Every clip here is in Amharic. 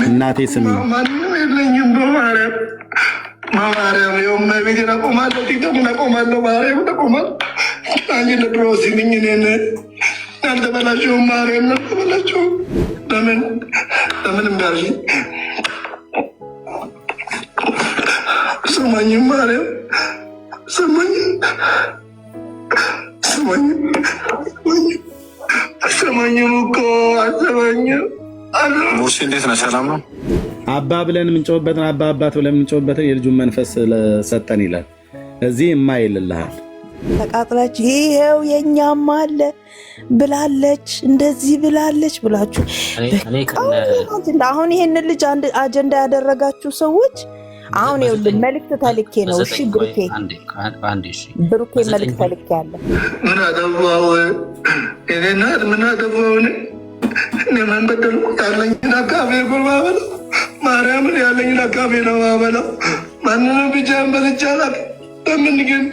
እናቴ ስሚ ማንም የለኝም። በማርያም የውም ቤት ነቆማለሁ፣ ቲክቶክ ነቆማለሁ፣ ማርያም ነቆማለሁ። አንቺ ለድሮ ሲምኝ እኔን ያልተበላቸውም ማርያም ያልተበላቸውም ለምን እንዳልሽ ስማኝም ማርያም ሰማኝም እኮ አሰማኝም። ሙርሲ እንዴት ነህ? ሰላም ነው? አባ ብለን የምንጮህበትን አባ አባት ብለን የምንጮህበትን የልጁን መንፈስ ሰጠን ይላል። እዚህ የማይልልሃል ተቃጥላች ይሄው የኛም አለ ብላለች እንደዚህ ብላለች ብላችሁ አሁን ይሄን ልጅ አንድ አጀንዳ ያደረጋችሁ ሰዎች አሁን ይኸውልህ መልእክት ተልኬ ነው። እሺ ብሩኬ መልእክት ተልኬ አለ። ምን አጠፋው? እኔና ምን አጠፋው? እኔ ምን በደልኩት? ያለኝን አካፌ ጉርባበለው ማርያምን ያለኝን አካፌ ነው ማበለው። ማንንም ብቻን በልቻላት በምን ግን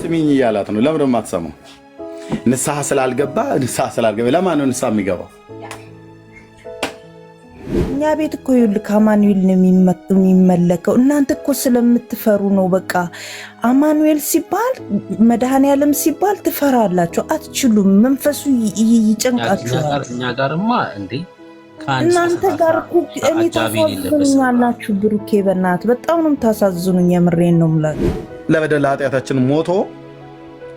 ስሚኝ እያላት ነው። ለምን የማትሰማው? ንስሐ ስላልገባ ለማን ነው ንስሐ የሚገባው? እኛ ቤት እኮ ይኸውልህ አማኑኤል ነው የሚመለከው። እናንተ እኮ ስለምትፈሩ ነው። በቃ አማኑኤል ሲባል መድኃኔዓለም ሲባል ትፈራላችሁ፣ አትችሉም። መንፈሱ ይጨንቃችኋል። እኛ ጋርማ እንዴ እናንተ ጋር እኮ እኔ ታሳዝኑኛላችሁ። ብሩኬ በእናትህ በጣም ነው የምታሳዝኑኝ። የምሬን ነው የምላችሁ። ለበደል ኃጢአታችን ሞቶ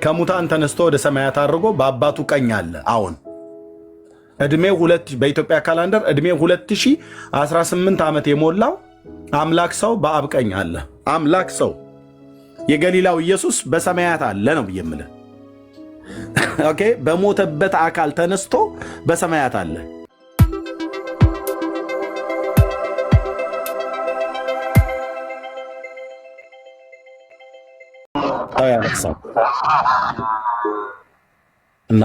ከሙታን ተነስቶ ወደ ሰማያት አድርጎ በአባቱ ቀኝ አለ። አሁን እድሜው በኢትዮጵያ ካላንደር እድሜው 2018 ዓመት የሞላው አምላክ ሰው በአብ ቀኝ አለ። አምላክ ሰው የገሊላው ኢየሱስ በሰማያት አለ ነው የምልህ። ኦኬ፣ በሞተበት አካል ተነስቶ በሰማያት አለ። ያለቅሳል እና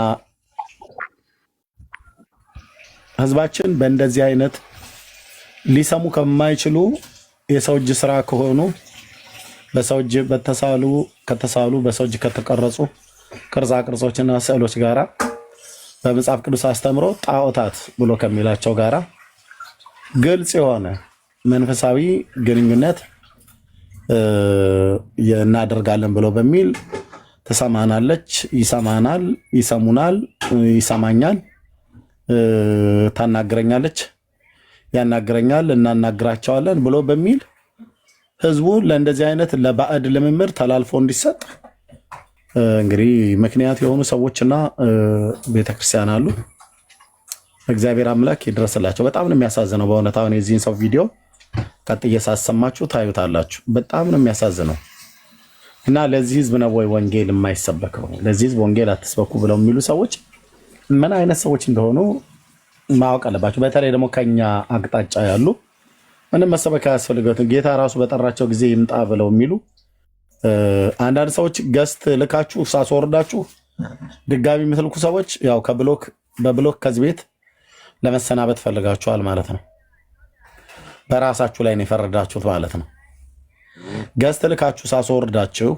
ህዝባችን በእንደዚህ አይነት ሊሰሙ ከማይችሉ የሰው እጅ ስራ ከሆኑ በሰው እጅ ከተሳሉ በሰው እጅ ከተቀረጹ ቅርጻ ቅርጾችና ስዕሎች ጋራ በመጽሐፍ ቅዱስ አስተምሮ ጣዖታት ብሎ ከሚላቸው ጋራ ግልጽ የሆነ መንፈሳዊ ግንኙነት እናደርጋለን ብሎ በሚል ትሰማናለች፣ ይሰማናል፣ ይሰሙናል፣ ይሰማኛል፣ ታናግረኛለች፣ ያናግረኛል፣ እናናግራቸዋለን ብሎ በሚል ህዝቡ ለእንደዚህ አይነት ለባዕድ ልምምድ ተላልፎ እንዲሰጥ እንግዲህ ምክንያት የሆኑ ሰዎችና ቤተክርስቲያን አሉ። እግዚአብሔር አምላክ ይድረስላቸው። በጣም ነው የሚያሳዝነው በእውነት አሁን የዚህን ሰው ቪዲዮ ቀጥዬ ሳሰማችሁ ታዩታላችሁ። በጣም ነው የሚያሳዝነው። እና ለዚህ ህዝብ ነው ወይ ወንጌል የማይሰበከው? ለዚህ ህዝብ ወንጌል አትስበኩ ብለው የሚሉ ሰዎች ምን አይነት ሰዎች እንደሆኑ ማወቅ አለባቸው። በተለይ ደግሞ ከኛ አቅጣጫ ያሉ ምንም መሰበክ አያስፈልገውም፣ ጌታ ራሱ በጠራቸው ጊዜ ይምጣ ብለው የሚሉ አንዳንድ ሰዎች ገስት ልካችሁ ሳስወርዳችሁ ድጋሚ የምትልኩ ሰዎች ያው በብሎክ ከዚህ ቤት ለመሰናበት ፈልጋችኋል ማለት ነው። በራሳችሁ ላይ ነው የፈረዳችሁት ማለት ነው። ገስት ልካችሁ ሳስወርዳችሁ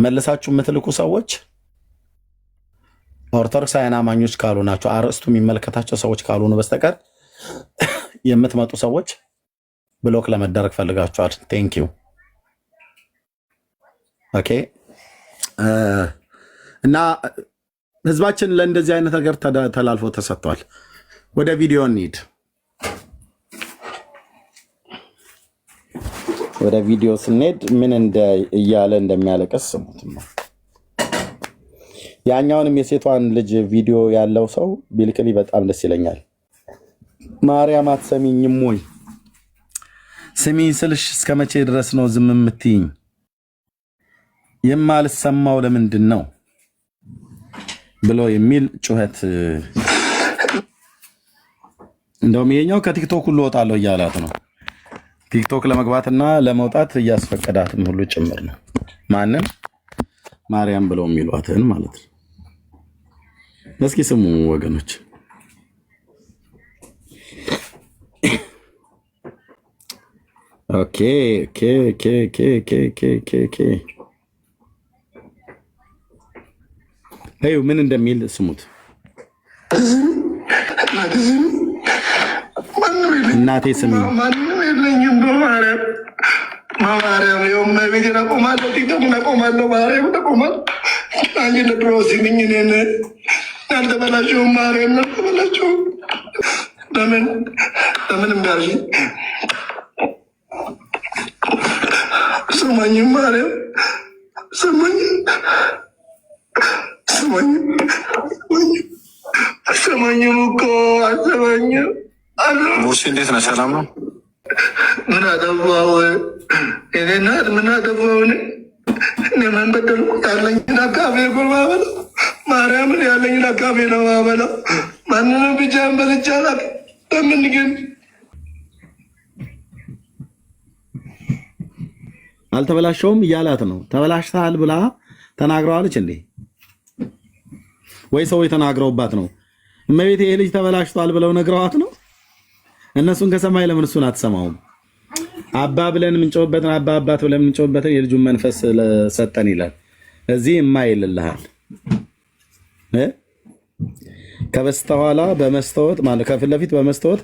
መልሳችሁ የምትልኩ ሰዎች ኦርቶዶክሳውያን አማኞች ካሉ ናቸው፣ አርዕስቱ የሚመለከታቸው ሰዎች ካልሆኑ በስተቀር የምትመጡ ሰዎች ብሎክ ለመደረግ ፈልጋችኋል። ቴንክ ዩ ኦኬ። እና ህዝባችን ለእንደዚህ አይነት ነገር ተላልፎ ተሰጥቷል። ወደ ቪዲዮ እንሂድ። ወደ ቪዲዮ ስንሄድ ምን እያለ እንደሚያለቀስ ስሙት ነው። ያኛውንም የሴቷን ልጅ ቪዲዮ ያለው ሰው ቢልክልኝ በጣም ደስ ይለኛል። ማርያም አትሰሚኝም ወይ? ስሚኝ ስልሽ እስከ መቼ ድረስ ነው ዝም የምትይኝ? የማልሰማው ለምንድን ነው ብሎ የሚል ጩኸት። እንደውም ይሄኛው ከቲክቶክ ሁሉ እወጣለሁ እያላት ነው። ቲክቶክ ለመግባትና ለመውጣት እያስፈቀዳትም ሁሉ ጭምር ነው። ማንን? ማርያም ብለው የሚሏትን ማለት ነው። እስኪ ስሙ ወገኖች። ኦኬ ኦኬ ኦኬ ኦኬ ኦኬ ኦኬ ኦኬ እዩ ምን እንደሚል ስሙት። እናቴ ስሚ ማንም የለኝም በማርያም የውመ ቤት ነቆማለሁ ቲክቶክ ነቆማለሁ ማርያም ነቆማል አንቺ ለድሮ ሲምኝ እኔን ያልተበላሸው ማርያም ያልተበላሸው ለምን እንዳልሽ ስማኝም ማርያም ስማኝም እኮ አሰማኝም ሙርሲ እንዴት ነህ? ሰላም ነው? ምን አጠፋው? እኔ እናት ምን አጠፋውን? እኔ ምን በደልኩ? ያለኝን አካፌ እኮ ማበላው ማርያምን ያለኝን አካፌ ነው ማበላው። ማንንም ብቻዬን በልቼ አላውቅም። ለምን ግን አልተበላሸውም እያላት ነው። ተበላሽተሃል ብላ ተናግረዋለች እንዴ? ወይ ሰዎች ተናግረውባት ነው? እመቤቴ ይሄ ልጅ ተበላሽቷል ብለው ነግረዋት ነው? እነሱን ከሰማይ ለምን እሱን አትሰማውም? አባ ብለን የምንጮህበትን አባ አባት ብለን የምንጮህበትን የልጁን መንፈስ ሰጠን ይላል። እዚህ የማይልልሃል ከበስተኋላ በመስተወት ማለት ከፊት ለፊት በመስተወት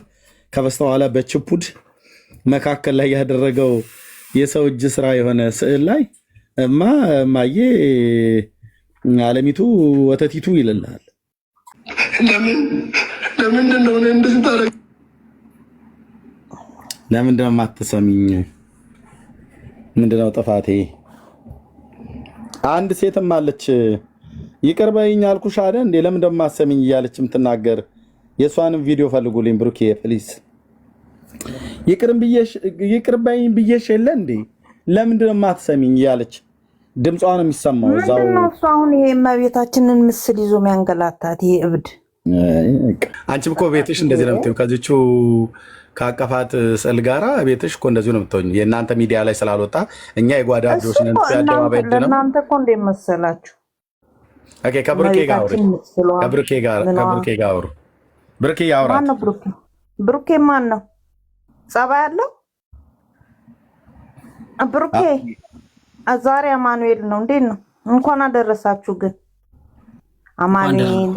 ከበስተኋላ በችፑድ መካከል ላይ ያደረገው የሰው እጅ ስራ የሆነ ስዕል ላይ እማዬ አለሚቱ ወተቲቱ ይልልሃል። ለምንድን ነው እንደዚህ ታደርግ? ለምንድን ነው የማትሰሚኝ? ምንድነው ጥፋቴ? አንድ ሴትም አለች ይቅር በይኝ አልኩሽ አይደል እንዴ ለምን እንደማሰሚኝ እያለች የምትናገር የሷንም ቪዲዮ ፈልጉልኝ ብሩኬ ፕሊዝ። ይቅር በይኝ ብዬሽ የለ እንዴ ለምንድን ነው የማትሰሚኝ እያለች ድምጿ ነው የሚሰማው እዛው። እሱ አሁን ይሄ እመቤታችንን ምስል ይዞ የሚያንገላታት ይሄ እብድ። አንቺም እኮ ቤትሽ እንደዚህ ነው የምትይው ከዚቹ ከአቀፋት ስዕል ጋራ ቤትሽ እኮ እንደዚሁ ነው የምትሆኝ። የእናንተ ሚዲያ ላይ ስላልወጣ እኛ የጓዳ ልጆች ነን። ያደባባይ ነው እናንተ እኮ እንዴት መሰላችሁ? ኦኬ ከብሩኬ ጋር አውሪ። ከብሩኬ ጋር አውሩ። ብሩኬ ያውራ። ማን ነው ብሩኬ? ብሩኬ ማን ነው? ጸባይ ያለው ብሩኬ። ዛሬ አማኑኤል ነው። እንዴት ነው? እንኳን አደረሳችሁ። ግን አማኑኤል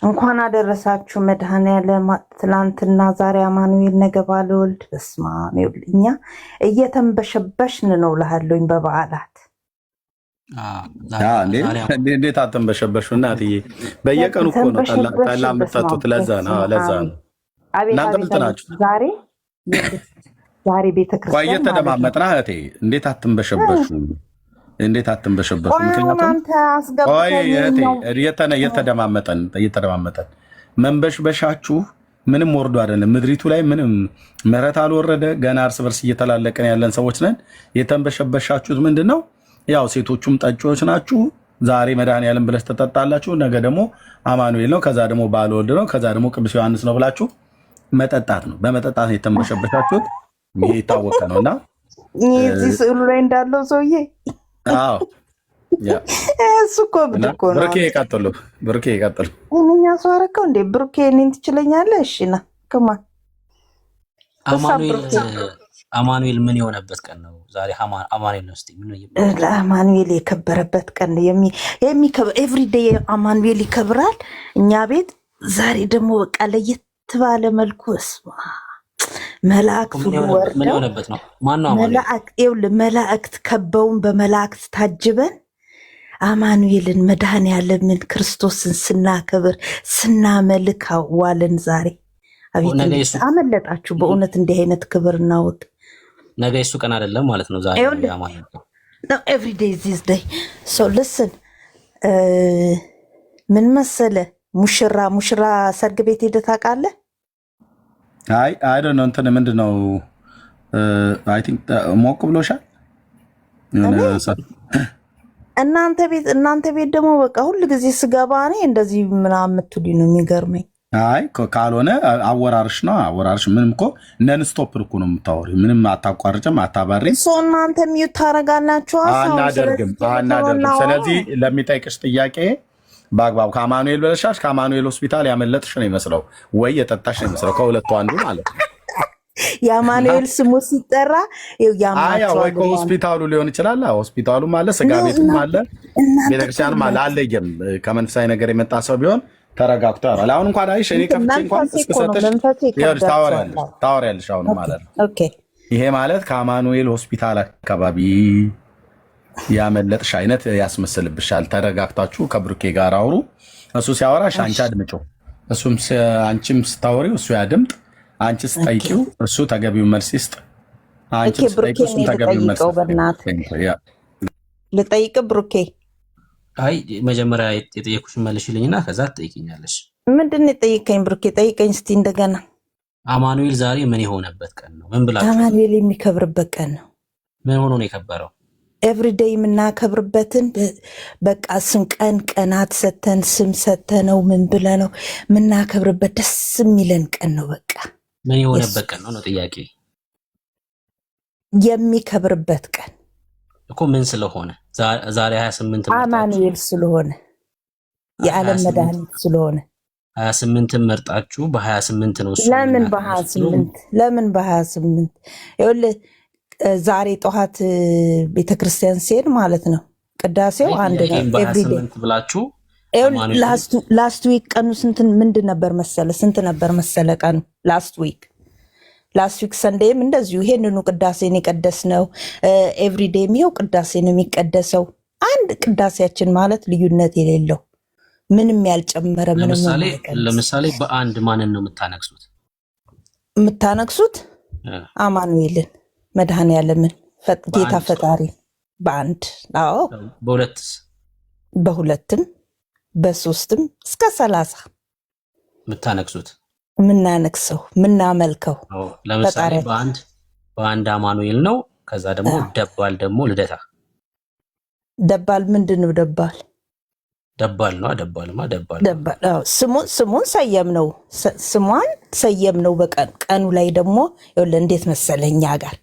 እንኳን አደረሳችሁ። መድኃኔዓለም ትላንትና ዛሬ አማኑኤል ነገ ባለወልድ። በስመ አብ። እኛ እየተንበሸበሽን ነው እልሃለሁኝ በበዓላት። እንዴት አትንበሸበሹ እናትዬ? በየቀኑ እኮ ነው ጠላ የምትጠጡት። ለዛ ነው እናንተ ምልጥ ናችሁ። ዛሬ ቤተክርስቲያን እየተደማመጥና እህቴ እንዴት አትንበሸበሹ? እንዴት አትንበሸበሹ? ምክንያቱም እየተደማመጠን መንበሽበሻችሁ ምንም ወርዶ አይደለም። ምድሪቱ ላይ ምንም ምሕረት አልወረደ። ገና እርስ በርስ እየተላለቀን ያለን ሰዎች ነን። የተንበሸበሻችሁት ምንድን ነው? ያው ሴቶቹም ጠጪዎች ናችሁ። ዛሬ መድኃኔዓለም ብለሽ ተጠጣላችሁ፣ ነገ ደግሞ አማኑኤል ነው፣ ከዛ ደግሞ ባለወልድ ነው፣ ከዛ ደግሞ ቅዱስ ዮሐንስ ነው ብላችሁ መጠጣት ነው። በመጠጣት ነው የተንበሸበሻችሁት። ይሄ የታወቀ ነው። እና እዚህ ስዕሉ ላይ እንዳለው ሰውዬ እሱ እኮ ብድ እኮ ነው። ብሩኬ ይቀጥሉ። እኛ ሰው አደረገው እንዴ? ብሩኬ እኔን ትችለኛለህ? እሺ ና ከማን አማኑኤል ምን የሆነበት ቀን ነው ዛሬ? አማኑኤል ነው። እስቲ አማኑኤል የከበረበት ቀን የሚከበር ኤቭሪዴይ አማኑኤል ይከብራል እኛ ቤት። ዛሬ ደግሞ በቃ ለየት ባለ መልኩ እስማ መላእክት ወርደው መላእክት ከበውን በመላእክት ታጅበን አማኑኤልን መድኃኔዓለምን ክርስቶስን ስናከብር ስናመልክ ዋልን። ዛሬ አቤት አመለጣችሁ በእውነት እንዲህ አይነት ክብር እናወጥ። ነገ እሱ ቀን አይደለም ማለት ነው። ዛሬ ኤቭሪ ዴይ ዚስ ዴይ ሶ ሊስን ምን መሰለ ሙሽራ ሰርግ ቤት ሄደህ ታውቃለህ? አይ ዶንት ኖ እንትን ምንድን ነው አይ ቲንክ ሞቅ ብሎሻል። እናንተ ቤት ደግሞ በቃ ሁሉ ጊዜ ስገባ እኔ እንደዚህ ምናምን የምትሉኝ ነው የሚገርመኝ። አይ ካልሆነ አወራርሽ ነው። አወራርሽ ምንም እኮ ነን ስቶፕ እኮ ነው የምታወሪው። ምንም አታቋርጭም፣ አታባሪም። እናንተ ሚዩት ታደርጋላችሁ። አናደርግም። ስለዚህ ለሚጠይቅሽ ጥያቄ በአግባቡ ከአማኑኤል በለሻሽ ከአማኑኤል ሆስፒታል ያመለጥሽ ነው ይመስለው ወይ የጠጣሽ ነው ይመስለው። ከሁለቱ አንዱ ማለት ነው። የአማኑኤል ስሙ ሲጠራ ያማቸዋል። ወይ ከሆስፒታሉ ሊሆን ይችላል። ሆስፒታሉም አለ፣ ስጋ ቤቱም አለ፣ ቤተክርስቲያንም አለ። አለየም ከመንፈሳዊ ነገር የመጣ ሰው ቢሆን ተረጋግቶ ያወራል። አሁን እንኳን አይሽ እኔ ከፍቼ እንኳን እስከሰጠሽ ታወሪያለሽ አሁን ማለት ነው። ይሄ ማለት ከአማኑኤል ሆስፒታል አካባቢ ያመለጥሽ አይነት ያስመስልብሻል። ተረጋግታችሁ ከብሩኬ ጋር አውሩ። እሱ ሲያወራሽ አንቺ አድምጪው፣ አንቺም ስታወሪው እሱ ያድምጥ። አንቺ ስጠይቂው እሱ ተገቢው መልስ ይስጥ። አንቺ ስጠይቂው እሱ ተገቢው መልስ ልጠይቅ ብሩኬ። አይ መጀመሪያ የጠየኩሽን መልሽልኝና ከዛ ትጠይቂኛለሽ። ምንድን ነው የጠየቀኝ ብሩኬ? ጠይቀኝ እስቲ እንደገና። አማኑኤል ዛሬ ምን የሆነበት ቀን ነው? ምን ብላችሁ? አማኑኤል የሚከብርበት ቀን ነው። ምን ሆኖ ነው የከበረው? ኤቭሪዴይ የምናከብርበትን በቃ ስም ቀናት ሰተን ስም ሰተነው ምን ብለነው የምናከብርበት ደስ የሚለን ቀን ነው። በቃ ምን የሆነበት ቀን ነው ጥያቄ። የሚከብርበት ቀን እኮ ምን ስለሆነ? ዛሬ 28 አማኑኤል ስለሆነ የዓለም መድኃኒት ስለሆነ 28 መርጣችሁ በ28 ነው እሱ። ለምን በ28 ለምን በ28 ይኸውልህ ዛሬ ጠዋት ቤተክርስቲያን ሲሄድ ማለት ነው ቅዳሴው አንድ ነው። ኤቭሪዴይ ብላችሁ ላስት ዊክ ቀኑ ምንድን ነበር መሰለ? ስንት ነበር መሰለ ቀኑ? ላስት ዊክ ሰንዴይም እንደዚሁ ይሄንኑ ቅዳሴን የቀደስነው። ኤቭሪዴይም ይኸው ቅዳሴ ነው የሚቀደሰው። አንድ ቅዳሴያችን ማለት ልዩነት የሌለው ምንም ያልጨመረ ምንም። ለምሳሌ በአንድ ማንን ነው የምታነግሱት? አማኑኤልን መድኃኔዓለምን ጌታ ፈጣሪ በአንድ። አዎ በሁለትም በሶስትም እስከ 30 የምታነግሱት የምናነግሰው የምናመልከው። ለምሳሌ በአንድ አማኑኤል ነው። ከዛ ደግሞ ደባል ደግሞ ልደታ። ደባል ምንድን ነው? ደባል ነው። ደባልማ ደባል ስሙን ሰየም ነው። ስሟን ሰየም ነው። ቀኑ ላይ ደግሞ ይኸውልህ እንዴት መሰለህ እኛ ጋር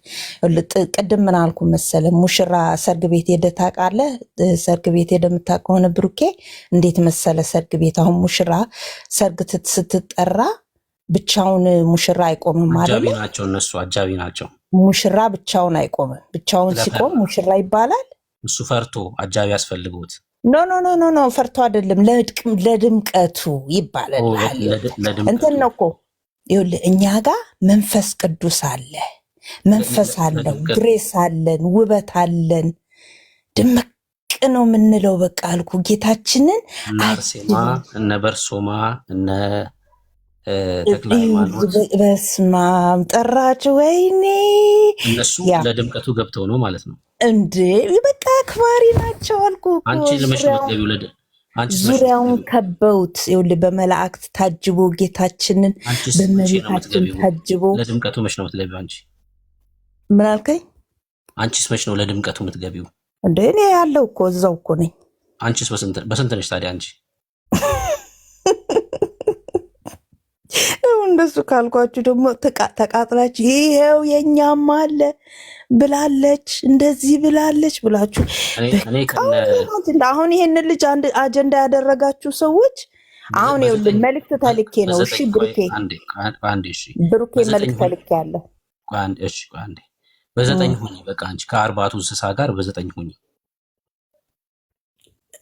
ቅድም ምን አልኩ መሰለህ? ሙሽራ ሰርግ ቤት ሄደህ ታውቃለህ? ሰርግ ቤት ሄደህ የምታውቅ ከሆነ ብሩኬ እንዴት መሰለህ? ሰርግ ቤት አሁን ሙሽራ ሰርግ ስትጠራ ብቻውን ሙሽራ አይቆምም ማለት ነው። እነሱ አጃቢ ናቸው። ሙሽራ ብቻውን አይቆምም። ብቻውን ሲቆም ሙሽራ ይባላል። እሱ ፈርቶ አጃቢ ያስፈልጉት። ኖ ፈርቶ አይደለም፣ ለድምቀቱ ይባላል። እንትን ነው እኮ ይኸውልህ እኛ ጋር መንፈስ ቅዱስ አለ፣ መንፈስ አለን፣ ግሬስ አለን፣ ውበት አለን፣ ድምቅ ነው የምንለው። በቃ አልኩ ጌታችንን እነ በርሶማ እነ በስማም ጠራችሁ። ወይኔ እነሱ ለድምቀቱ ገብተው ነው ማለት ነው እንዴ? በቃ አክባሪ ናቸው አልኩ። አንቺ ዙሪያውን ከበውት ይኸውልህ በመላእክት ታጅቦ ጌታችንን በመቤታችን ታጅቦ። ለድምቀቱ መች ነው የምትገቢው አንቺ? ምን አልከኝ? አንቺስ መች ነው ለድምቀቱ የምትገቢው? እንዴ እኔ ያለው እኮ እዛው እኮ ነኝ። አንቺስ በስንት ነሽ ታዲያ አንቺ? እንደሱ ካልኳችሁ ደግሞ ተቃጥላችሁ ይሄው የኛም አለ ብላለች እንደዚህ ብላለች ብላችሁ አሁን ይሄንን ልጅ አንድ አጀንዳ ያደረጋችሁ ሰዎች አሁን ይኸውልህ መልዕክት ተልኬ ነው። እሺ ብሩኬ መልዕክት ተልኬ አለ። በ9 ሁኚ በቃ አንቺ ከአርባቱ እንስሳ ጋር በ9 ሁኚ።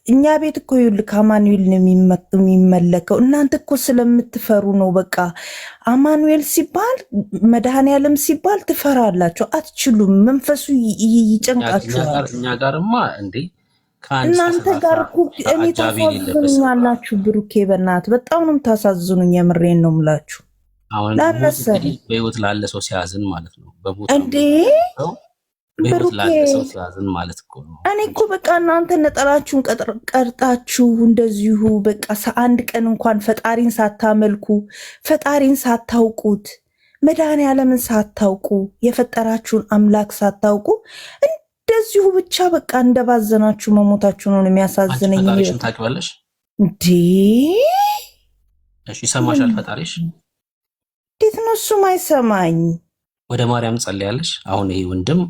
እኛ ቤት እኮ ይኸውልህ ከአማኑኤል ነው የሚመለከው። እናንተ እኮ ስለምትፈሩ ነው። በቃ አማኑኤል ሲባል መድኃኔዓለም ሲባል ትፈራላችሁ፣ አትችሉም። መንፈሱ ይጨንቃችኋል። እኛ ጋርማ እንዴ እናንተ ጋር እኮ እኔ ታሳዝኑኛላችሁ። ብሩኬ በእናትህ በጣም ነው የምታሳዝኑኝ። የምሬን ነው የምላችሁ። አሁን በህይወት ላለ ሰው ሲያዝን ማለት ነው እንዴ እኔ እኮ በቃ እናንተ ነጠላችሁን ቀርጣችሁ እንደዚሁ በቃ አንድ ቀን እንኳን ፈጣሪን ሳታመልኩ ፈጣሪን ሳታውቁት መድኃኔዓለምን ሳታውቁ የፈጠራችሁን አምላክ ሳታውቁ እንደዚሁ ብቻ በቃ እንደባዘናችሁ መሞታችሁ ነው የሚያሳዝነኝ። ታውቂዋለሽ እንዴ? እሺ ይሰማሻል ፈጣሪሽ? እንዴት ነው እሱም አይሰማኝ? ወደ ማርያም ጸልያለሽ? አሁን ይሄ ወንድም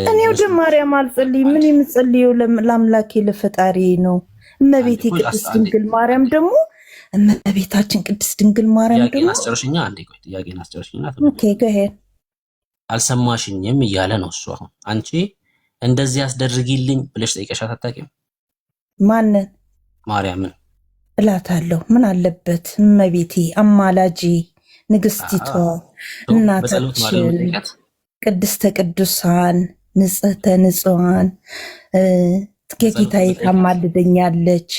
እኔ ወደ ማርያም አልጸልይ። ምን የምጸልየው ለአምላኬ ለፈጣሪ ነው። እመቤቴ ቅድስት ድንግል ማርያም ደግሞ እመቤታችን ቅድስት ድንግል ማርያም ደግሞ አስጨርሽኛ አንዴ ቆይ ጥያቄን አስጨርሽኝና ኦኬ ገሄድ አልሰማሽኝም እያለ ነው እሱ። አሁን አንቺ እንደዚህ አስደርጊልኝ ብለሽ ጠይቀሻት አታውቂም? ማንን? ማርያምን እላታለሁ። ምን አለበት እመቤቴ አማላጂ ንግስቲቷ እናታችን ቅድስተ ቅዱሳን ንጽሕተ ንጹሐን ጌታዬ ታማልደኛለች።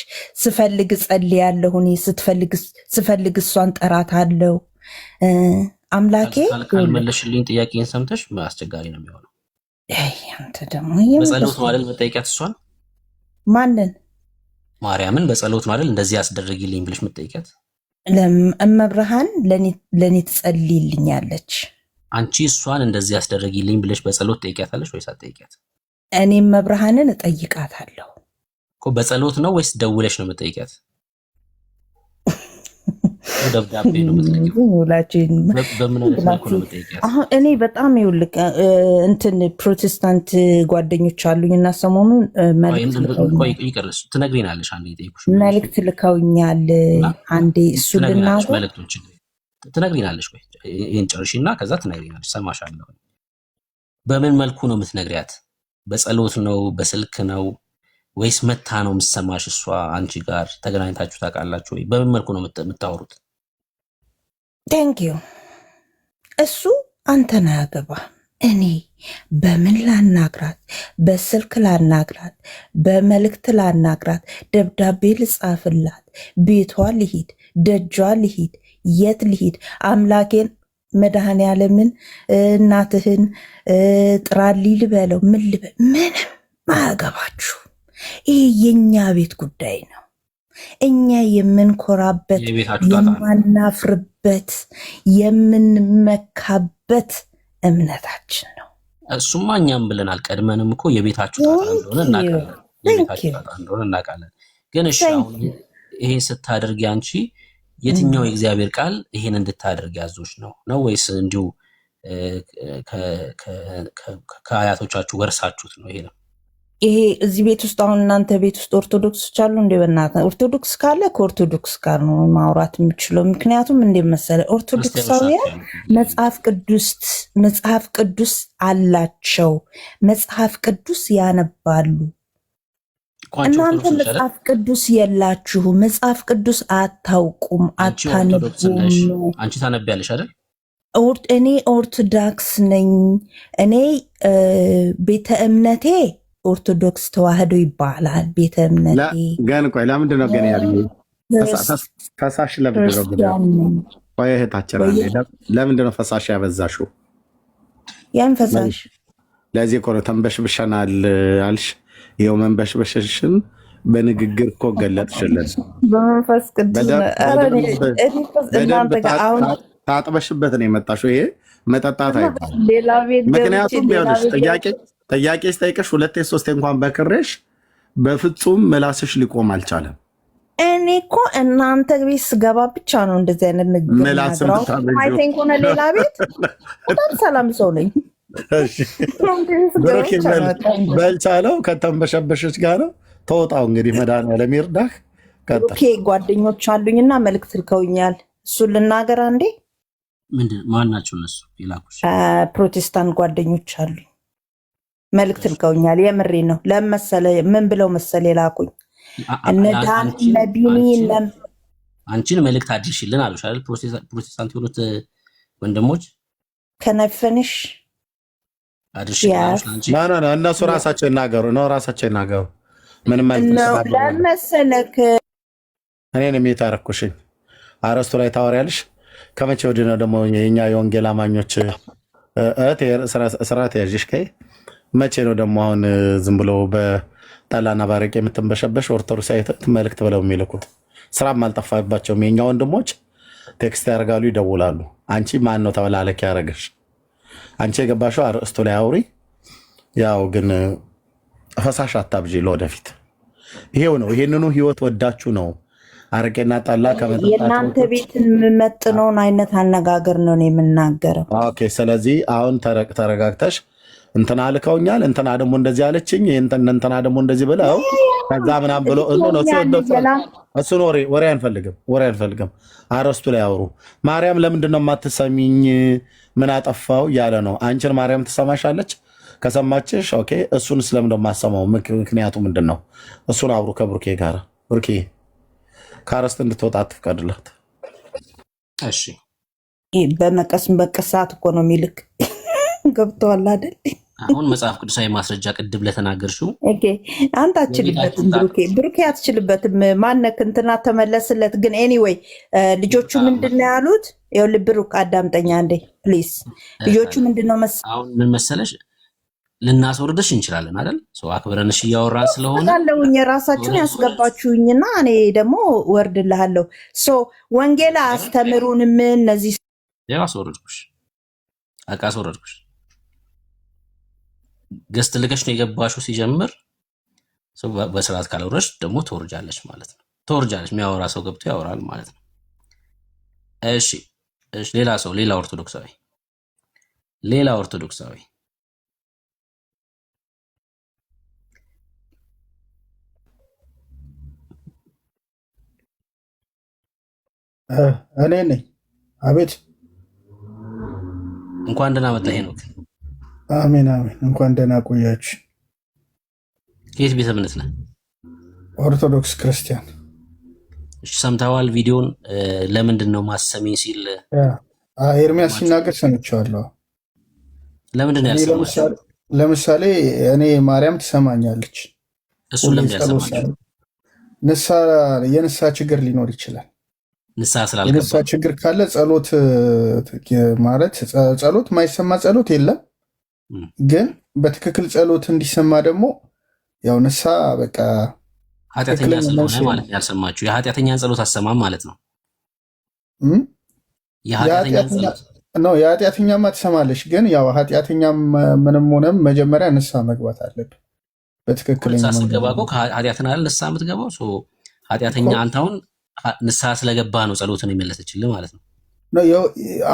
ስፈልግ ጸልያለሁ። እኔ ስፈልግ እሷን ጠራታለሁ። አምላኬ ካልመለሽልኝ ጥያቄን ሰምተሽ አስቸጋሪ ነው የሚሆነው። አንተ ደግሞ በጸሎት ማለት መጠየቂያት እሷን ማንን? ማርያምን በጸሎት ማለት እንደዚህ አስደረጊልኝ ብለሽ መጠየቂያት እመብርሃን ለእኔ ትጸልይልኛለች። አንቺ እሷን እንደዚህ አስደረጊልኝ ብለሽ በጸሎት ጠይቂያታለሽ ወይስ አትጠይቂያት? እኔ እመብርሃንን እጠይቃታለሁ እኮ። በጸሎት ነው ወይስ ደውለሽ ነው የምጠይቂያት? ደብዳቤ ነው የምትልኪው? በምን አይነት መልኩ ነው የምጠይቂያት? አሁን እኔ በጣም ይውልቅ እንትን ፕሮቴስታንት ጓደኞች አሉኝ እና ሰሞኑን ትነግሪናለሽ። አንዴ ጠይቁሽ መልእክት ልከውኛል። አንዴ እሱ ልናገር መልእክቶችን ትነግሪናለሽ። ቆይ ይሄን ጨርሺና ከዛ ትነግሪናለሽ። ሰማሻለሁ። በምን መልኩ ነው የምትነግሪያት? በጸሎት ነው? በስልክ ነው ወይስ መታ ነው የምትሰማሽ? እሷ አንቺ ጋር ተገናኝታችሁ ታውቃላችሁ ወይ? በምን መልኩ ነው የምታወሩት? ቴንኪዩ። እሱ አንተን አያገባ። እኔ በምን ላናግራት? በስልክ ላናግራት? በመልእክት ላናግራት? ደብዳቤ ልጻፍላት? ቤቷ ልሂድ? ደጇ ልሂድ? የት ልሂድ? አምላኬን መድኃኔዓለምን እናትህን ጥራልኝ ልበለው? ምን ልበል? ምንም አያገባችሁ። ይህ የእኛ ቤት ጉዳይ ነው። እኛ የምንኮራበት የማናፍርበት የምንመካበት እምነታችን ነው። እሱማ እኛም ብለናል። ቀድመንም እኮ የቤታችሁ ጣጣ እንደሆነ እናውቃለን። ግን እሺ አሁን ይሄን ስታደርጊ አንቺ የትኛው የእግዚአብሔር ቃል ይሄን እንድታደርግ ያዞች ነው ወይስ እንዲሁ ከአያቶቻችሁ ወርሳችሁት ነው? ይሄ ነው ይሄ እዚህ ቤት ውስጥ አሁን እናንተ ቤት ውስጥ ኦርቶዶክሶች አሉ እንደ በእናትህ ኦርቶዶክስ ካለ ከኦርቶዶክስ ጋር ነው ማውራት የምችለው። ምክንያቱም እንደ መሰለ ኦርቶዶክሳውያን መጽሐፍ ቅዱስ አላቸው። መጽሐፍ ቅዱስ ያነባሉ። እናንተ መጽሐፍ ቅዱስ የላችሁ። መጽሐፍ ቅዱስ አታውቁም፣ አታነቡም። አንቺ ታነቢያለሽ አይደል? እኔ ኦርቶዶክስ ነኝ። እኔ ቤተ እምነቴ ኦርቶዶክስ ተዋህዶ ይባላል። ቤተ እምነቴ ግን ቆይ ለምንድን ነው ግን ፈሳሽ ለምንድን ነው? ቆይ እህታችን ለምንድን ነው ፈሳሽ ያበዛሽው? ያን ፈሳሽ ለዚህ እኮ ነው ተንበሽብሸናል አልሽ። ይኸው መንበሽበሽሽን በንግግር እኮ ገለጥሽልን። በመንፈስ ቅዱስ ታጥበሽበት ነው የመጣሽው። ይሄ መጠጣት አይባልም። ምክንያቱም ቢሆንሽ ጥያቄ ስጠይቅሽ ሁለቴ ሶስቴ እንኳን በክሬሽ በፍጹም ምላስሽ ሊቆም አልቻለም። እኔ እኮ እናንተ ቤት ስገባ ብቻ ነው እንደዚህ አይነት ንግግር ሆነ። ሌላ ቤት በጣም ሰላም ሰው ነኝ። በልቻለው ከተንበሸበሸች ጋር ነው ተወጣው። እንግዲህ መድኃኒዓለም ይርዳህ። ጓደኞች አሉኝና መልእክት ልከውኛል። እሱን ልናገር አንዴ። ማን ናቸው እነሱ? ፕሮቴስታንት ጓደኞች አሉኝ። መልእክት ልከውኛል። የምሬ ነው። ለመሰለ ምን ብለው መሰለ የላኩኝ እነዳን ለቢኒ አንቺን መልእክት አድርሽልን አሉሽ አይደል? ፕሮቴስታንት የሆኑት ወንድሞች ከነፈንሽ እነሱ ራሳቸው ይናገሩ ነው። ራሳቸው ይናገሩ። ምንም ለመሰለክ እኔን የሚታረኩሽኝ አረስቱ ላይ ታወሪያለሽ። ከመቼ ወዲህ ነው ደግሞ የኛ የወንጌል አማኞች ስርዓት ያዥሽ? መቼ ነው ደግሞ አሁን ዝም ብሎ በጠላና ባረቄ የምትንበሸበሽ ኦርቶዶክሳዊ መልእክት ብለው የሚልኩት? ስራም አልጠፋባቸውም። የኛ ወንድሞች ቴክስት ያደርጋሉ፣ ይደውላሉ። አንቺ ማን ነው ተበላለክ ያደረገሽ? አንቺ የገባሽው አርእስቱ ላይ አውሪ። ያው ግን ፈሳሽ አታብዢ ለወደፊት። ይሄው ነው። ይሄንኑ ህይወት ወዳችሁ ነው አረቄና ጠላ ከመጠጣችሁ። የእናንተ ቤትን የምመጥነውን አይነት አነጋገር ነው የምናገረው። ኦኬ። ስለዚህ አሁን ተረጋግተሽ እንትና ልከውኛል፣ እንትና ደግሞ እንደዚህ አለችኝ፣ እንትና ደግሞ እንደዚህ ብለው ከዛ ምናምን ብሎ እሱን ወሬ አንፈልግም። አረስቱ ላይ አውሩ። ማርያም ለምንድን ነው የማትሰሚኝ? ምን አጠፋው እያለ ነው። አንቺን ማርያም ትሰማሻለች? ከሰማችሽ ኦኬ። እሱን ስለምን የማሰማው ምክንያቱ ምንድን ነው? እሱን አብሩ ከብሩኬ ጋር። ብሩኬ ከአረስት እንድትወጣ አትፍቀድላት። እሺ በመቀስ ሰዓት እኮ ነው የሚልክ። ገብተዋል አይደል? አሁን መጽሐፍ ቅዱሳዊ ማስረጃ ቅድም ለተናገርሽው አንተ አትችልበትም ብሩኬ አትችልበትም። ማነክ እንትና ተመለስለት። ግን ኤኒዌይ ልጆቹ ምንድን ነው ያሉት? ይኸውልህ ብሩክ አዳምጠኛ እንዴ ፕሊዝ። ልጆቹ ምንድን ነው አሁን ምን መሰለሽ ልናስወርድሽ እንችላለን አይደል? አክብረንሽ እያወራን ስለሆነ አለውኝ የራሳችሁን ያስገባችሁኝና እኔ ደግሞ ወርድልሃለሁ። ወንጌል አስተምሩንም እነዚህ ያው አስወረድኩሽ፣ አስወረድኩሽ። ገስት ልከሽ ነው የገባሽው። ሲጀምር በስርዓት ካልወረድሽ ደግሞ ትወርጃለሽ ማለት ነው። ትወርጃለሽ። የሚያወራ ሰው ገብቶ ያወራል ማለት ነው። እሺ ሌላ ኦርቶዶክሳዊ እኔ ነኝ። አቤት። እንኳን ደህና መጣ ሄኖክ። አሜን አሜን። እንኳን ደህና ቆያችሁ። የት ቤተ እምነት ነህ? ኦርቶዶክስ ክርስቲያን። እሺ ሰምተዋል ቪዲዮን? ለምንድን ነው ማሰሚኝ ሲል ኤርሚያስ ሲናገር ሰምቼዋለሁ። ለምንድን ነው ያሰማው? ለምሳሌ እኔ ማርያም ትሰማኛለች። እሱ ለምን ያሰማው? የንስሐ ችግር ሊኖር ይችላል። የንስሐ ችግር ካለ ጸሎት ማለት ጸሎት ማይሰማ ጸሎት የለም። ግን በትክክል ጸሎት እንዲሰማ ደግሞ ያው ንስሐ በቃ ኃጢአተኛ ስለሆነ ማለት ያልሰማችሁ የኃጢአተኛን ጸሎት አሰማም ማለት ነው። የኃጢአተኛማ ትሰማለች። ግን ያው ኃጢአተኛ ምንም ሆነም መጀመሪያ ንስሐ መግባት አለብን። በትክክለኛ ስገባ እኮ ኃጢአትን አይደል ንስሐ የምትገባው? ኃጢአተኛ አንተ አሁን ንስሐ ስለገባ ነው ጸሎትን የመለሰችልህ ማለት ነው።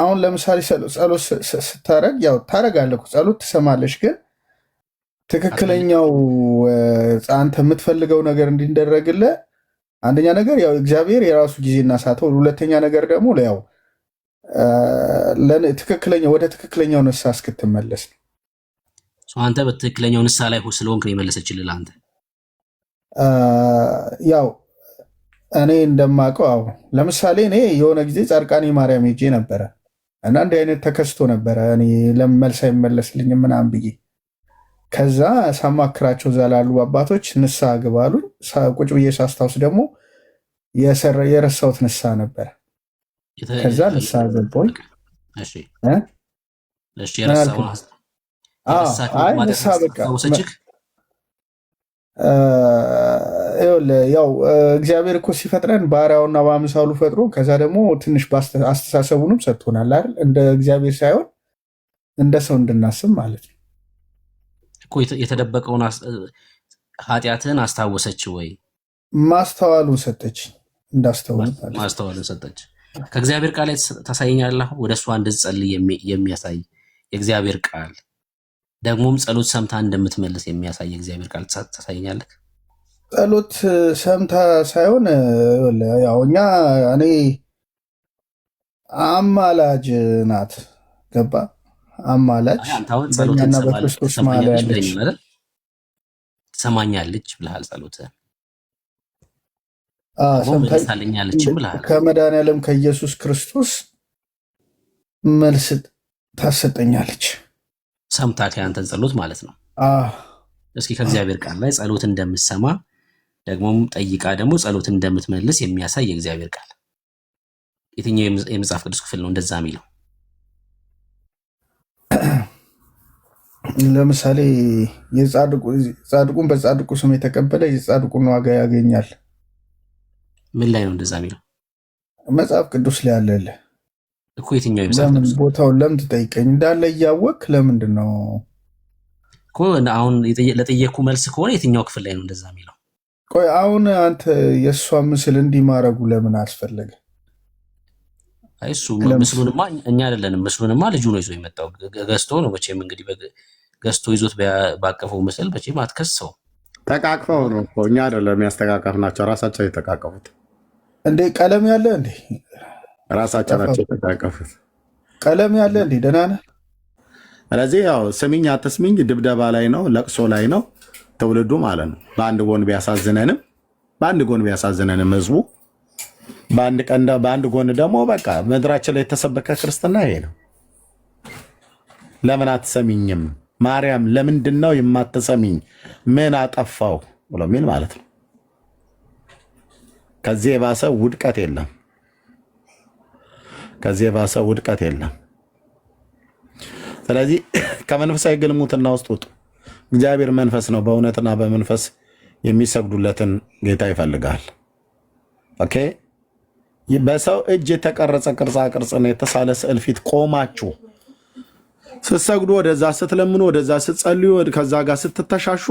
አሁን ለምሳሌ ጸሎት ስታረግ ያው ታረጋለህ፣ ጸሎት ትሰማለች። ግን ትክክለኛው አንተ የምትፈልገው ነገር እንዲደረግልህ አንደኛ ነገር ያው እግዚአብሔር የራሱ ጊዜና ሰዓት፣ ሁለተኛ ነገር ደግሞ ያው ወደ ትክክለኛው ንስሐ እስክትመለስ ነው። አንተ በትክክለኛው ንስሐ ላይ ስለሆንክ ነው የመለሰችልህ አንተ። ያው እኔ እንደማውቀው ለምሳሌ እኔ የሆነ ጊዜ ጻድቃኔ ማርያም ሄጄ ነበረ እና እንዲህ አይነት ተከስቶ ነበረ። እኔ ለመልስ አይመለስልኝም ምናምን ብዬ ከዛ ሳማክራቸው እዛ ላሉ አባቶች ንስሐ ግባ አሉኝ። ቁጭ ብዬ ሳስታውስ ደግሞ የረሳሁት ንስሐ ነበረ። ከዛ ንስሐ ገባሁኝ። ንስሐ በቃ ያው እግዚአብሔር እኮ ሲፈጥረን ባሪያውና በአምሳሉ ፈጥሮ ከዛ ደግሞ ትንሽ አስተሳሰቡንም ሰጥቶናል አይደል? እንደ እግዚአብሔር ሳይሆን እንደ ሰው እንድናስብ ማለት ነው እኮ። የተደበቀውን ኃጢአትህን አስታወሰች ወይ? ማስተዋሉን ሰጠች። ማስተዋሉን ሰጠች። ከእግዚአብሔር ቃል ላይ ታሳየኛለህ። ወደ እሷ እንድትጸልይ የሚያሳይ የእግዚአብሔር ቃል ደግሞም ጸሎት ሰምታ እንደምትመልስ የሚያሳይ የእግዚአብሔር ቃል ታሳየኛለህ። ጸሎት ሰምታ ሳይሆን ያው እኔ አማላጅ ናት። ገባ? አማላጅ በእኛና በክርስቶስ መሀል ያለች ትሰማኛለች ብለሃል። ጸሎት ከመድኃኒዓለም ከኢየሱስ ክርስቶስ መልስ ታሰጠኛለች። ሰምታ ከአንተን ጸሎት ማለት ነው። እስኪ ከእግዚአብሔር ቃል ላይ ጸሎት እንደምትሰማ ደግሞም ጠይቃ ደግሞ ጸሎት እንደምትመልስ የሚያሳይ የእግዚአብሔር ቃል የትኛው የመጽሐፍ ቅዱስ ክፍል ነው እንደዛ የሚለው? ለምሳሌ ጻድቁን በጻድቁ ስም የተቀበለ የጻድቁን ዋጋ ያገኛል። ምን ላይ ነው እንደዛ የሚለው? መጽሐፍ ቅዱስ ላይ አለልህ እኮ። የትኛው የመጽሐፍ ቅዱስ? ቦታውን ለምን ትጠይቀኝ? እንዳለ እያወቅ ለምንድን ነው እኮ አሁን ለጠየኩ መልስ ከሆነ የትኛው ክፍል ላይ ነው እንደዛ የሚለው? ቆይ አሁን አንተ የእሷ ምስል እንዲማረጉ ለምን አስፈለገ? እሱ ምስሉንማ እኛ አይደለንም። ምስሉንማ ልጁ ነው ይዞ የመጣው ገዝቶ ነው መቼም። እንግዲህ ገዝቶ ይዞት ባቀፈው ምስል መቼም አትከሰው። ተቃቅፈው ነው እኮ እኛ አይደለም ያስተቃቀፍናቸው፣ ራሳቸው የተቃቀፉት። እንዴ ቀለም ያለ እንዴ ራሳቸው ናቸው የተቃቀፉት። ቀለም ያለ እንዴ ደህና ነህ? ስለዚህ ያው ስሚኝ አትስሚኝ ድብደባ ላይ ነው፣ ለቅሶ ላይ ነው ትውልዱ ማለት ነው። በአንድ ጎን ቢያሳዝነንም ህዝቡ በአንድ ጎን ደግሞ በቃ ምድራችን ላይ የተሰበከ ክርስትና ይሄ ነው። ለምን አትሰሚኝም ማርያም? ለምንድን ነው የማትሰሚኝ? ምን አጠፋው ብሎ ሚል ማለት ነው። ከዚህ የባሰ ውድቀት የለም። ስለዚህ ከመንፈሳዊ ግልሙትና ውስጥ ውጡ። እግዚአብሔር መንፈስ ነው። በእውነትና በመንፈስ የሚሰግዱለትን ጌታ ይፈልጋል። ኦኬ። በሰው እጅ የተቀረጸ ቅርጻ ቅርጽና የተሳለ ስዕል ፊት ቆማችሁ ስትሰግዱ፣ ወደዛ ስትለምኑ፣ ወደዛ ስትጸልዩ፣ ከዛ ጋር ስትተሻሹ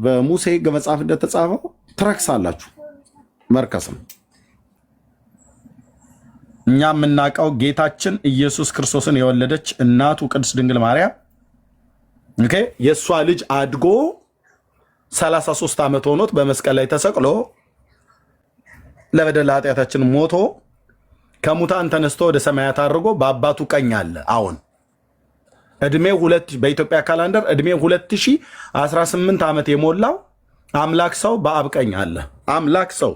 በሙሴ ሕግ መጽሐፍ እንደተጻፈው ትረክሳላችሁ። መርከስም እኛ የምናውቀው ጌታችን ኢየሱስ ክርስቶስን የወለደች እናቱ ቅድስት ድንግል ማርያም የእሷ ልጅ አድጎ 33 ዓመት ሆኖት በመስቀል ላይ ተሰቅሎ ለበደል ኃጢአታችን ሞቶ ከሙታን ተነስቶ ወደ ሰማያት አድርጎ በአባቱ ቀኝ አለ። አሁን እድሜው በኢትዮጵያ ካላንደር እድሜው 2018 ዓመት የሞላው አምላክ ሰው በአብ ቀኝ አለ። አምላክ ሰው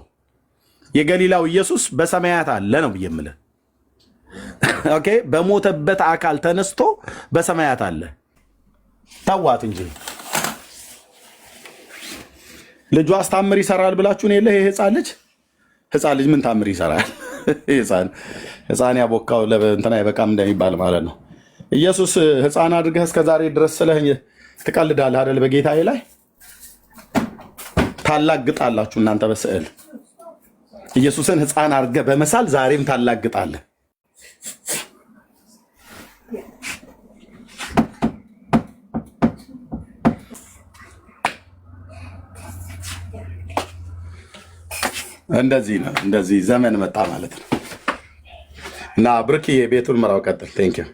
የገሊላው ኢየሱስ በሰማያት አለ ነው የምልህ። ኦኬ። በሞተበት አካል ተነስቶ በሰማያት አለ። ተዋት እንጂ ልጁ አስታምር ይሰራል ብላችሁ ነው የለ? ይሄ ህፃን ልጅ ምን ታምር ይሰራል? ህፃን ያቦካው እንትና አይበቃም እንደሚባል ማለት ነው። ኢየሱስ ህፃን አድርገህ እስከዛሬ ድረስ ስለህ ትቀልዳለህ አይደል? በጌታዬ ላይ ታላግጣላችሁ እናንተ በስዕል ኢየሱስን ህፃን አድርገህ በመሳል ዛሬም ታላግጣለህ። እንደዚህ ነው። እንደዚህ ዘመን መጣ ማለት ነው። እና ብርኪ የቤቱን ምራው ቀጥል። ቴንክ ዩ።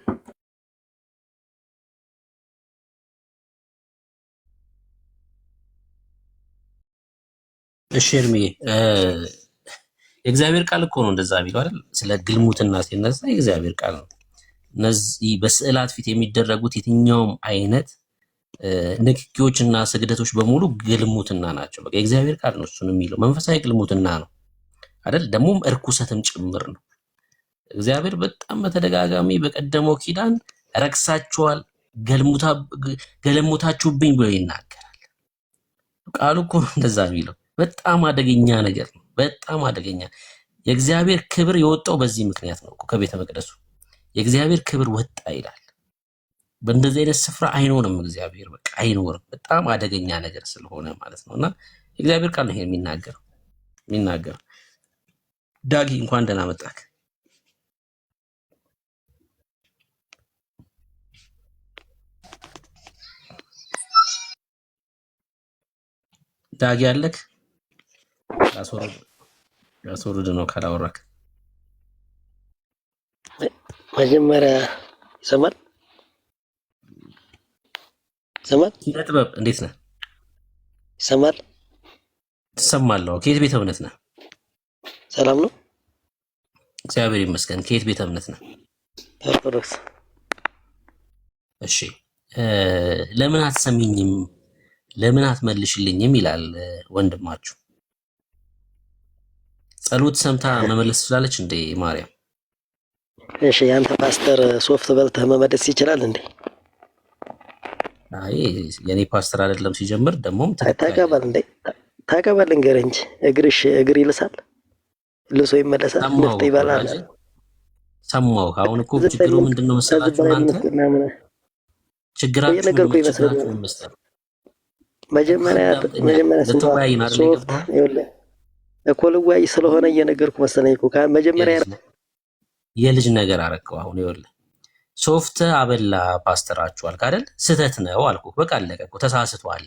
እሺ እርምዬ፣ የእግዚአብሔር ቃል እኮ ነው እንደዛ የሚለው አይደል? ስለ ግልሙትና ሲነሳ የእግዚአብሔር ቃል ነው። እነዚህ በስዕላት ፊት የሚደረጉት የትኛውም አይነት ንክኪዎችና ስግደቶች በሙሉ ግልሙትና ናቸው። በቃ የእግዚአብሔር ቃል ነው እሱን የሚለው። መንፈሳዊ ግልሙትና ነው አይደል? ደግሞም እርኩሰትም ጭምር ነው። እግዚአብሔር በጣም በተደጋጋሚ በቀደመው ኪዳን ረክሳችኋል፣ ገለሞታችሁብኝ ብሎ ይናገራል። ቃሉ እኮ እንደዛ የሚለው በጣም አደገኛ ነገር ነው። በጣም አደገኛ። የእግዚአብሔር ክብር የወጣው በዚህ ምክንያት ነው። ከቤተ መቅደሱ የእግዚአብሔር ክብር ወጣ ይላል። በእንደዚህ አይነት ስፍራ አይኖርም እግዚአብሔር፣ በቃ አይኖርም። በጣም አደገኛ ነገር ስለሆነ ማለት ነውና የእግዚአብሔር ቃል ነው ይሄ የሚናገር። ዳጊ እንኳን ደህና መጣክ። ዳጊ አለክ? ያስወርድ ነው ካላወራክ። መጀመሪያ ይሰማል። ጥበብ እንዴት ነህ? ይሰማል። ትሰማለህ? ከየት ቤተ እምነት ነህ? ሰላም ነው፣ እግዚአብሔር ይመስገን። ከየት ቤተ እምነት ነህ? ኦርቶዶክስ። እሺ፣ ለምን አትሰሚኝም? ለምን አትመልሽልኝም? ይላል ወንድማችሁ። ጸሎት ሰምታ መመለስ ትችላለች እንዴ ማርያም? እሺ፣ ያንተ ፓስተር ሶፍት በልተህ መመለስ ይችላል እንዴ? አይ የኔ ፓስተር አይደለም ሲጀምር። ደግሞም ታቀበል እንዴ? ታቀበል እንገር እንጂ እግር ይልሳል፣ ልሶ ይመለሳል፣ ንፍጥ ይበላል። ሰማሁ። አሁን እኮ ችግሩ ምንድነው መሰላችሁ? እናንተ ችግራችሁ መጀመሪያ ሶፍት ይኸውልህ እኮ ልዋይ ስለሆነ እየነገርኩ መሰለኝ እኮ መጀመሪያ የልጅ ነገር አረከው። አሁን ይኸውልህ ሶፍት አበላ ፓስተራችሁ አልክ አይደል? ስህተት ነው አልኩ። በቃ አለቀ እኮ። ተሳስቷል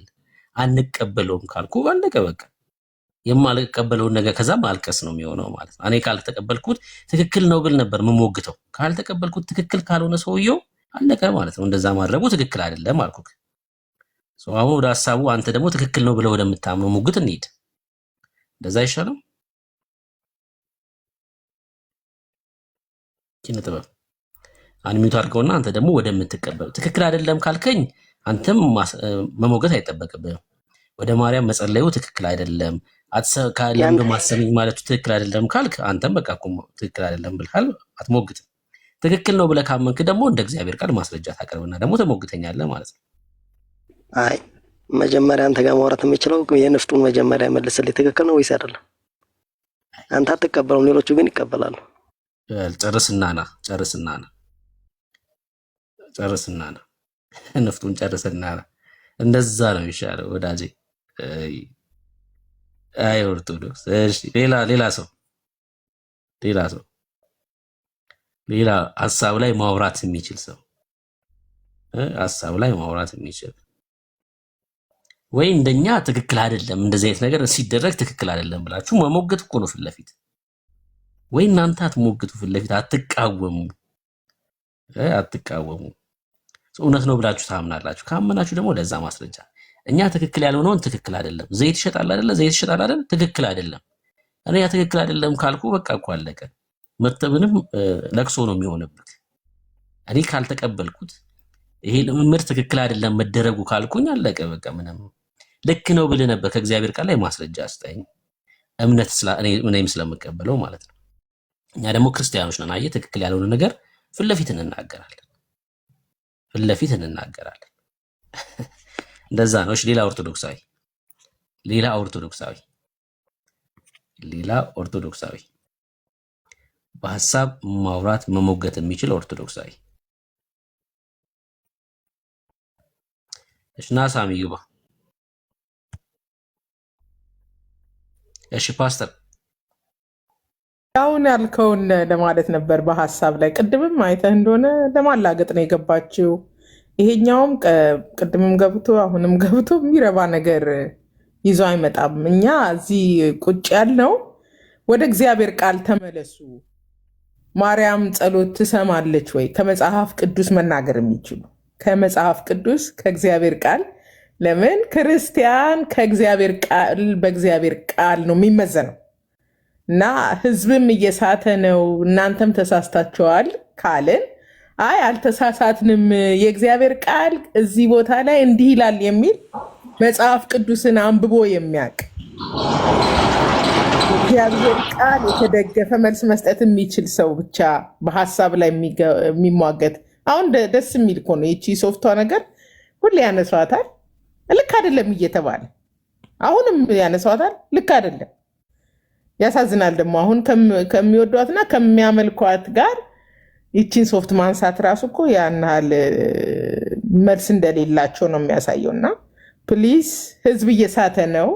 አንቀበለውም ካልኩ አለቀ በቃ። የማልቀበለውን ነገር ከዛ ማልቀስ ነው የሚሆነው ማለት ነው። እኔ ካልተቀበልኩት ትክክል ነው ብል ነበር የምሞግተው። ካልተቀበልኩት ትክክል ካልሆነ ሰውየው አለቀ ማለት ነው። እንደዛ ማድረጉ ትክክል አይደለም አልኩክ። አሁን ወደ ሐሳቡ አንተ ደግሞ ትክክል ነው ብለው ወደምታምነው ሙግት እንሂድ። እንደዛ አይሻልም? ኪነ ጥበብ አንሚዩት አድርገውና አንተ ደግሞ ወደምትቀበል ትክክል አይደለም ካልከኝ አንተም መሞገት አይጠበቅብህም። ወደ ማርያም መጸለዩ ትክክል አይደለም ካለም ማሰብኝ ማለቱ ትክክል አይደለም ካልክ አንተም በቃ ትክክል አይደለም ብልሃል አትሞግትም። ትክክል ነው ብለህ ካመንክ ደግሞ እንደ እግዚአብሔር ቃል ማስረጃ ታቀርብና ደግሞ ተሞግተኛለህ ማለት ነው። አይ መጀመሪያ አንተ ጋር ማውራት የምችለው የንፍጡን መጀመሪያ መልስልኝ። ትክክል ነው ወይስ አይደለም? አንተ አትቀበለውም፣ ሌሎቹ ግን ይቀበላሉ። ጨርስና ና ንፍጡን ጨርስና ና። እንደዛ ነው የሚሻለው ወዳጄ። አይ ኦርቶዶክስ። እሺ ሌላ ሐሳብ ላይ ማውራት የሚችል ሰው ወይ እንደኛ ትክክል አይደለም እንደዚህ አይነት ነገር ሲደረግ ትክክል አይደለም ብላችሁ መሞገት እኮ ነው ፊት ለፊት። ወይ እናንተ አትሞግቱ ፊት ለፊት አትቃወሙ። እውነት ነው ብላችሁ ታምናላችሁ። ካመናችሁ ደግሞ ለዛ ማስረጃ እኛ ትክክል ያልሆነውን ትክክል አይደለም። ዘይት ይሸጣል አይደል? ትክክል አይደለም። እኔ ያ ትክክል አይደለም ካልኩ በቃ እኮ አለቀ። መተብንም ለቅሶ ነው የሚሆንበት። እኔ ካልተቀበልኩት ይሄ ልምምድ ትክክል አይደለም መደረጉ ካልኩኝ አለቀ በቃ። ምንም ልክ ነው ብለህ ነበር ከእግዚአብሔር ቃል ላይ ማስረጃ አስጠኝ። እኔም ስለምቀበለው ማለት ነው። እኛ ደግሞ ክርስቲያኖች ነን። አየህ ትክክል ያልሆነ ነገር ፊት ለፊት እንናገራለን። እንደዛ ነው። እሺ ሌላ ኦርቶዶክሳዊ በሐሳብ ማውራት መሞገት የሚችል ኦርቶዶክሳዊ እሺ ና ሳሚ ግባ። እሺ ፓስተር አሁን ያልከውን ለማለት ነበር። በሐሳብ ላይ ቅድምም አይተህ እንደሆነ ለማላገጥ ነው የገባችው። ይሄኛውም ቅድምም ገብቶ አሁንም ገብቶ የሚረባ ነገር ይዞ አይመጣም። እኛ እዚህ ቁጭ ያልነው ወደ እግዚአብሔር ቃል ተመለሱ። ማርያም ጸሎት ትሰማለች ወይ? ከመጽሐፍ ቅዱስ መናገር የሚችሉ ከመጽሐፍ ቅዱስ ከእግዚአብሔር ቃል። ለምን ክርስቲያን ከእግዚአብሔር ቃል በእግዚአብሔር ቃል ነው የሚመዘነው። እና ህዝብም እየሳተ ነው እናንተም ተሳስታችኋል ካልን አይ አልተሳሳትንም፣ የእግዚአብሔር ቃል እዚህ ቦታ ላይ እንዲህ ይላል የሚል መጽሐፍ ቅዱስን አንብቦ የሚያውቅ እግዚአብሔር ቃል የተደገፈ መልስ መስጠት የሚችል ሰው ብቻ በሀሳብ ላይ የሚሟገት። አሁን ደስ የሚል እኮ ነው። ይቺ ሶፍቷ ነገር ሁሌ ያነሷታል፣ ልክ አይደለም እየተባለ አሁንም ያነሷታል፣ ልክ አይደለም። ያሳዝናል። ደግሞ አሁን ከሚወዷትና ከሚያመልኳት ጋር ይቺን ሶፍት ማንሳት ራሱ እኮ ያን ያህል መልስ እንደሌላቸው ነው የሚያሳየው። እና ፕሊዝ ህዝብ እየሳተ ነው።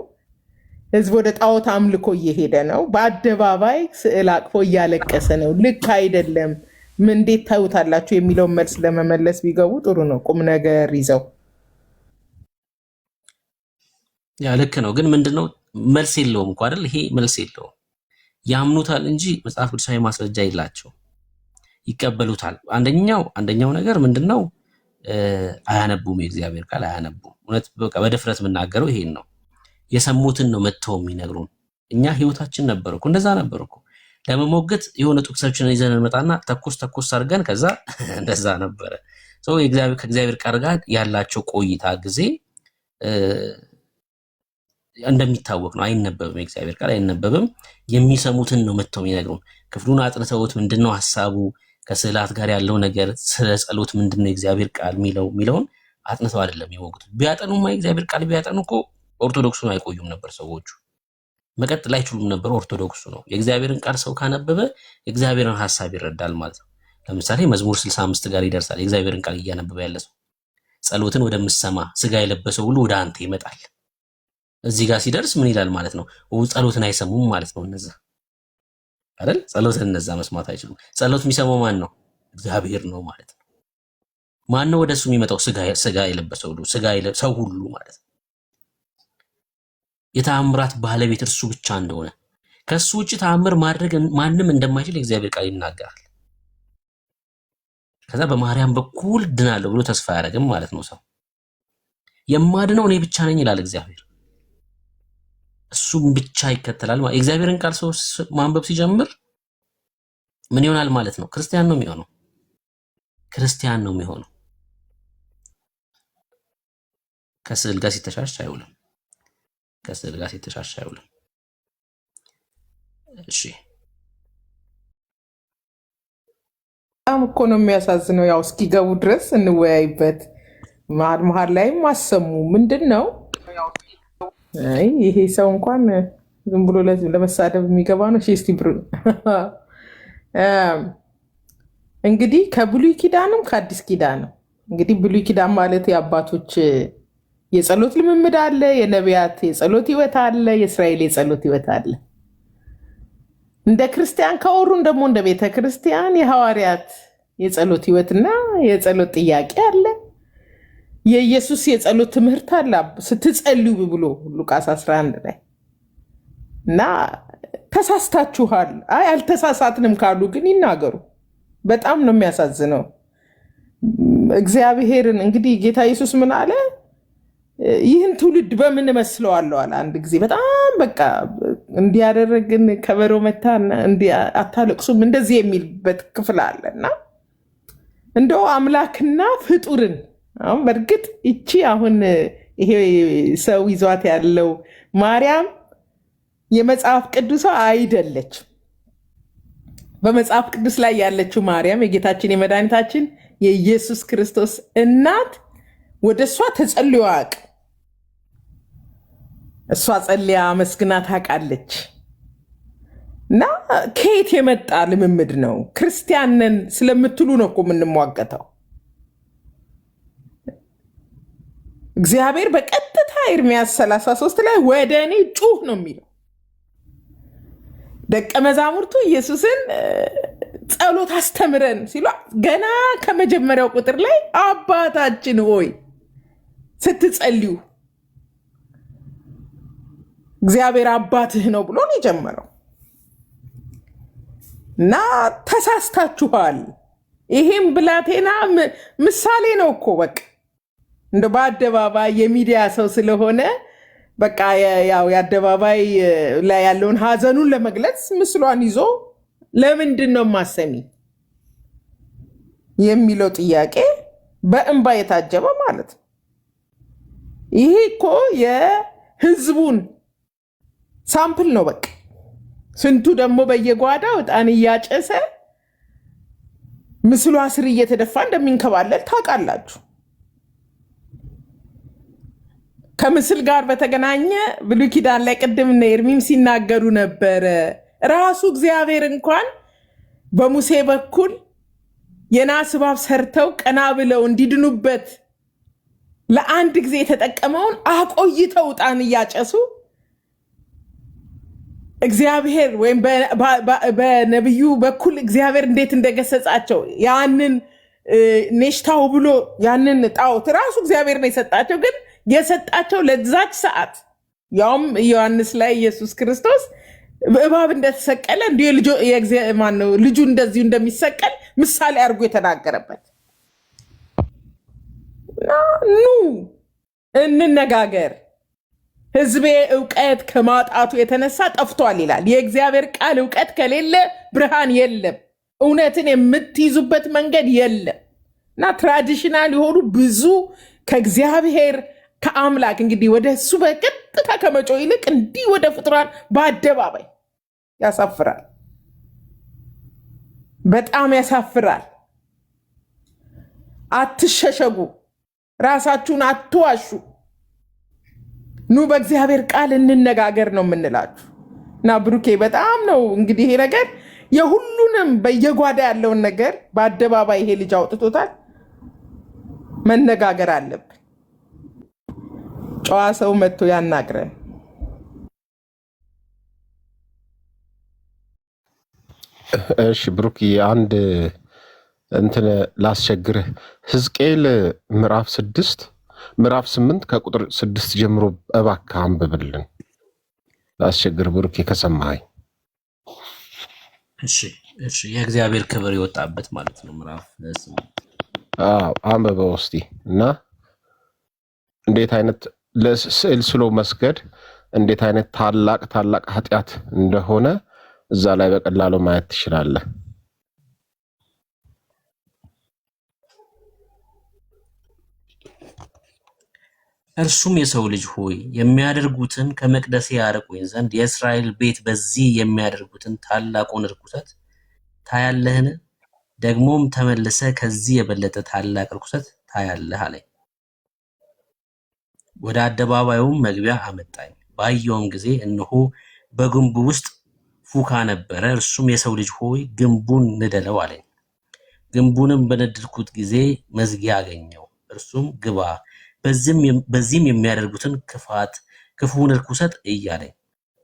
ህዝብ ወደ ጣዖት አምልኮ እየሄደ ነው። በአደባባይ ስዕል አቅፎ እያለቀሰ ነው። ልክ አይደለም። ምን እንዴት ታዩታላችሁ የሚለውን መልስ ለመመለስ ቢገቡ ጥሩ ነው። ቁም ነገር ይዘው ያ ልክ ነው። ግን ምንድነው መልስ የለውም እኮ አይደል? ይሄ መልስ የለውም። ያምኑታል እንጂ መጽሐፍ ቅዱሳዊ ማስረጃ የላቸው። ይቀበሉታል። አንደኛው ነገር ምንድነው? አያነቡም። የእግዚአብሔር ቃል አያነቡም። እውነት በቃ በድፍረት የምናገረው ይሄን ነው። የሰሙትን ነው መጥተው የሚነግሩን። እኛ ህይወታችን ነበር እኮ እንደዛ ነበር እኮ። ለመሞገት የሆነ ጥቅሶችን ይዘን እንመጣና ተኮስ አድርገን ከዛ እንደዛ ነበረ። ከእግዚአብሔር ቃል ጋር ያላቸው ቆይታ ጊዜ እንደሚታወቅ ነው። አይነበብም። የእግዚአብሔር ቃል አይነበብም። የሚሰሙትን ነው መጥተው የሚነግሩን። ክፍሉን አጥንተውት ምንድነው ሐሳቡ፣ ከስዕላት ጋር ያለው ነገር፣ ስለ ጸሎት ምንድነው የእግዚአብሔር ቃል የሚለውን አጥንተው አይደለም የሚወጉት። ቢያጠኑማ የእግዚአብሔር ቃል ቢያጠኑ እኮ ኦርቶዶክሱን አይቆዩም ነበር። ሰዎቹ መቀጠል አይችሉም ነበር። ኦርቶዶክሱ ነው። የእግዚአብሔርን ቃል ሰው ካነበበ የእግዚአብሔርን ሐሳብ ይረዳል ማለት ነው። ለምሳሌ መዝሙር 65 ጋር ይደርሳል። የእግዚአብሔርን ቃል እያነበበ ያለ ሰው ጸሎትን ወደምሰማ ስጋ የለበሰው ሁሉ ወደ አንተ ይመጣል። እዚህ ጋር ሲደርስ ምን ይላል ማለት ነው? ጸሎትን አይሰሙም ማለት ነው። እነዛ አይደል? ጸሎትን እነዛ መስማት አይችሉም። ጸሎት የሚሰማው ማን ነው? እግዚአብሔር ነው ማለት ነው። ማን ነው ወደሱ የሚመጣው? ስጋ የለበሰው ሁሉ፣ ሰው ሁሉ ማለት ነው። የተአምራት ባለቤት እርሱ ብቻ እንደሆነ፣ ከሱ ውጭ ተአምር ማድረግ ማንም እንደማይችል የእግዚአብሔር ቃል ይናገራል። ከዛ በማርያም በኩል ድናለሁ ብሎ ተስፋ ያደርግም ማለት ነው። ሰው የማድነው እኔ ብቻ ነኝ ይላል እግዚአብሔር። እሱም ብቻ ይከተላል ማለት የእግዚአብሔርን ቃል ሰው ማንበብ ሲጀምር ምን ይሆናል ማለት ነው? ክርስቲያን ነው የሚሆነው። ክርስቲያን ነው የሚሆነው። ከስዕል ጋር ሲተሻሽ አይውልም። ከስዕል ጋር ሲተሻሽ አይውልም። እሺ በጣም እኮ ነው የሚያሳዝነው። ያው እስኪገቡ ድረስ እንወያይበት። መሀል መሀል ላይም አሰሙ ምንድን ነው ይሄ ሰው እንኳን ዝም ብሎ ለመሳደብ የሚገባ ነው። እስቲ ብሩ እንግዲህ ከብሉይ ኪዳንም ከአዲስ ኪዳንም እንግዲህ ብሉይ ኪዳን ማለት የአባቶች የጸሎት ልምምድ አለ፣ የነቢያት የጸሎት ህይወት አለ፣ የእስራኤል የጸሎት ህይወት አለ። እንደ ክርስቲያን ከወሩን ደግሞ እንደ ቤተ ክርስቲያን የሐዋርያት የጸሎት ህይወትና የጸሎት ጥያቄ አለ። የኢየሱስ የጸሎት ትምህርት አለ ስትጸልዩ ብሎ ሉቃስ 11 ላይ እና ተሳስታችኋል፣ አይ አልተሳሳትንም ካሉ ግን ይናገሩ። በጣም ነው የሚያሳዝነው። እግዚአብሔርን እንግዲህ ጌታ ኢየሱስ ምን አለ? ይህን ትውልድ በምን እመስለዋለሁ አለ። አንድ ጊዜ በጣም በቃ እንዲያደረግን ከበሮ መታና አታለቅሱም እንደዚህ የሚልበት ክፍል አለና እንደው አምላክና ፍጡርን አሁን በእርግጥ እቺ አሁን ይሄ ሰው ይዟት ያለው ማርያም የመጽሐፍ ቅዱሷ አይደለች። በመጽሐፍ ቅዱስ ላይ ያለችው ማርያም የጌታችን የመድኃኒታችን የኢየሱስ ክርስቶስ እናት ወደ እሷ ተጸልዮ አያውቅም። እሷ ጸልያ መስግና ታውቃለች። እና ከየት የመጣ ልምምድ ነው? ክርስቲያንን ስለምትሉ ነው እኮ የምንሟገተው። እግዚአብሔር በቀጥታ ኤርምያስ 33 ላይ ወደ እኔ ጩህ ነው የሚለው። ደቀ መዛሙርቱ ኢየሱስን ጸሎት አስተምረን ሲሉ ገና ከመጀመሪያው ቁጥር ላይ አባታችን ሆይ ስትጸልዩ እግዚአብሔር አባትህ ነው ብሎ ነው የጀመረው። እና ተሳስታችኋል። ይሄም ብላቴና ምሳሌ ነው እኮ በቃ እንደ በአደባባይ የሚዲያ ሰው ስለሆነ በቃ ያው የአደባባይ ላይ ያለውን ሀዘኑን ለመግለጽ ምስሏን ይዞ ለምንድን ነው ማሰሚ የሚለው ጥያቄ በእንባ የታጀበ ማለት ነው። ይሄ እኮ የህዝቡን ሳምፕል ነው በቃ። ስንቱ ደግሞ በየጓዳው ዕጣን እያጨሰ ምስሏ ስር እየተደፋ እንደሚንከባለል ታውቃላችሁ። ከምስል ጋር በተገናኘ ብሉይ ኪዳን ላይ ቅድም እነ ኤርሚም ሲናገሩ ነበረ። ራሱ እግዚአብሔር እንኳን በሙሴ በኩል የናስ እባብ ሰርተው ቀና ብለው እንዲድኑበት ለአንድ ጊዜ የተጠቀመውን አቆይተው ዕጣን እያጨሱ እግዚአብሔር ወይም በነቢዩ በኩል እግዚአብሔር እንዴት እንደገሰጻቸው ያንን ኔሽታው ብሎ ያንን ጣዖት ራሱ እግዚአብሔር ነው የሰጣቸው። ግን የሰጣቸው ለዛች ሰዓት ያውም ዮሐንስ ላይ ኢየሱስ ክርስቶስ እባብ እንደተሰቀለ ልጁ እንደዚሁ እንደሚሰቀል ምሳሌ አድርጎ የተናገረበት። ኑ እንነጋገር፣ ህዝቤ እውቀት ከማጣቱ የተነሳ ጠፍቷል ይላል የእግዚአብሔር ቃል። እውቀት ከሌለ ብርሃን የለም፣ እውነትን የምትይዙበት መንገድ የለም። እና ትራዲሽናል የሆኑ ብዙ ከእግዚአብሔር ከአምላክ እንግዲህ ወደ እሱ በቀጥታ ከመጮ ይልቅ እንዲህ ወደ ፍጡራን በአደባባይ ያሳፍራል፣ በጣም ያሳፍራል። አትሸሸጉ፣ ራሳችሁን አትዋሹ። ኑ በእግዚአብሔር ቃል እንነጋገር ነው የምንላችሁ። እና ብሩኬ በጣም ነው እንግዲህ ይሄ ነገር የሁሉንም በየጓዳ ያለውን ነገር በአደባባይ ይሄ ልጅ አውጥቶታል። መነጋገር አለብን። ጨዋ ሰው መጥቶ ያናግረን። እሺ ብሩክ አንድ እንትን ላስቸግርህ። ሕዝቅኤል ምዕራፍ 8 ከቁጥር 6 ጀምሮ እባክህ አንብብልን። ላስቸግር ብሩክ ከሰማኸኝ። እሺ የእግዚአብሔር ክብር የወጣበት ማለት ነው። ምዕራፍ 8 አንብበው እስቲ እና እንዴት አይነት ለስዕል ስሎ መስገድ እንዴት አይነት ታላቅ ኃጢአት እንደሆነ እዛ ላይ በቀላሉ ማየት ትችላለህ። እርሱም የሰው ልጅ ሆይ የሚያደርጉትን ከመቅደሴ ያርቁኝ ዘንድ የእስራኤል ቤት በዚህ የሚያደርጉትን ታላቁን ርኩሰት ታያለህን? ደግሞም ተመልሰ ከዚህ የበለጠ ታላቅ ርኩሰት ታያለህ አለኝ። ወደ አደባባዩም መግቢያ አመጣኝ። ባየውም ጊዜ እነሆ በግንቡ ውስጥ ፉካ ነበረ። እርሱም የሰው ልጅ ሆይ ግንቡን ንደለው አለኝ። ግንቡንም በነደልኩት ጊዜ መዝጊያ አገኘው። እርሱም ግባ፣ በዚህም የሚያደርጉትን ክፉውን ርኩሰት እያለኝ።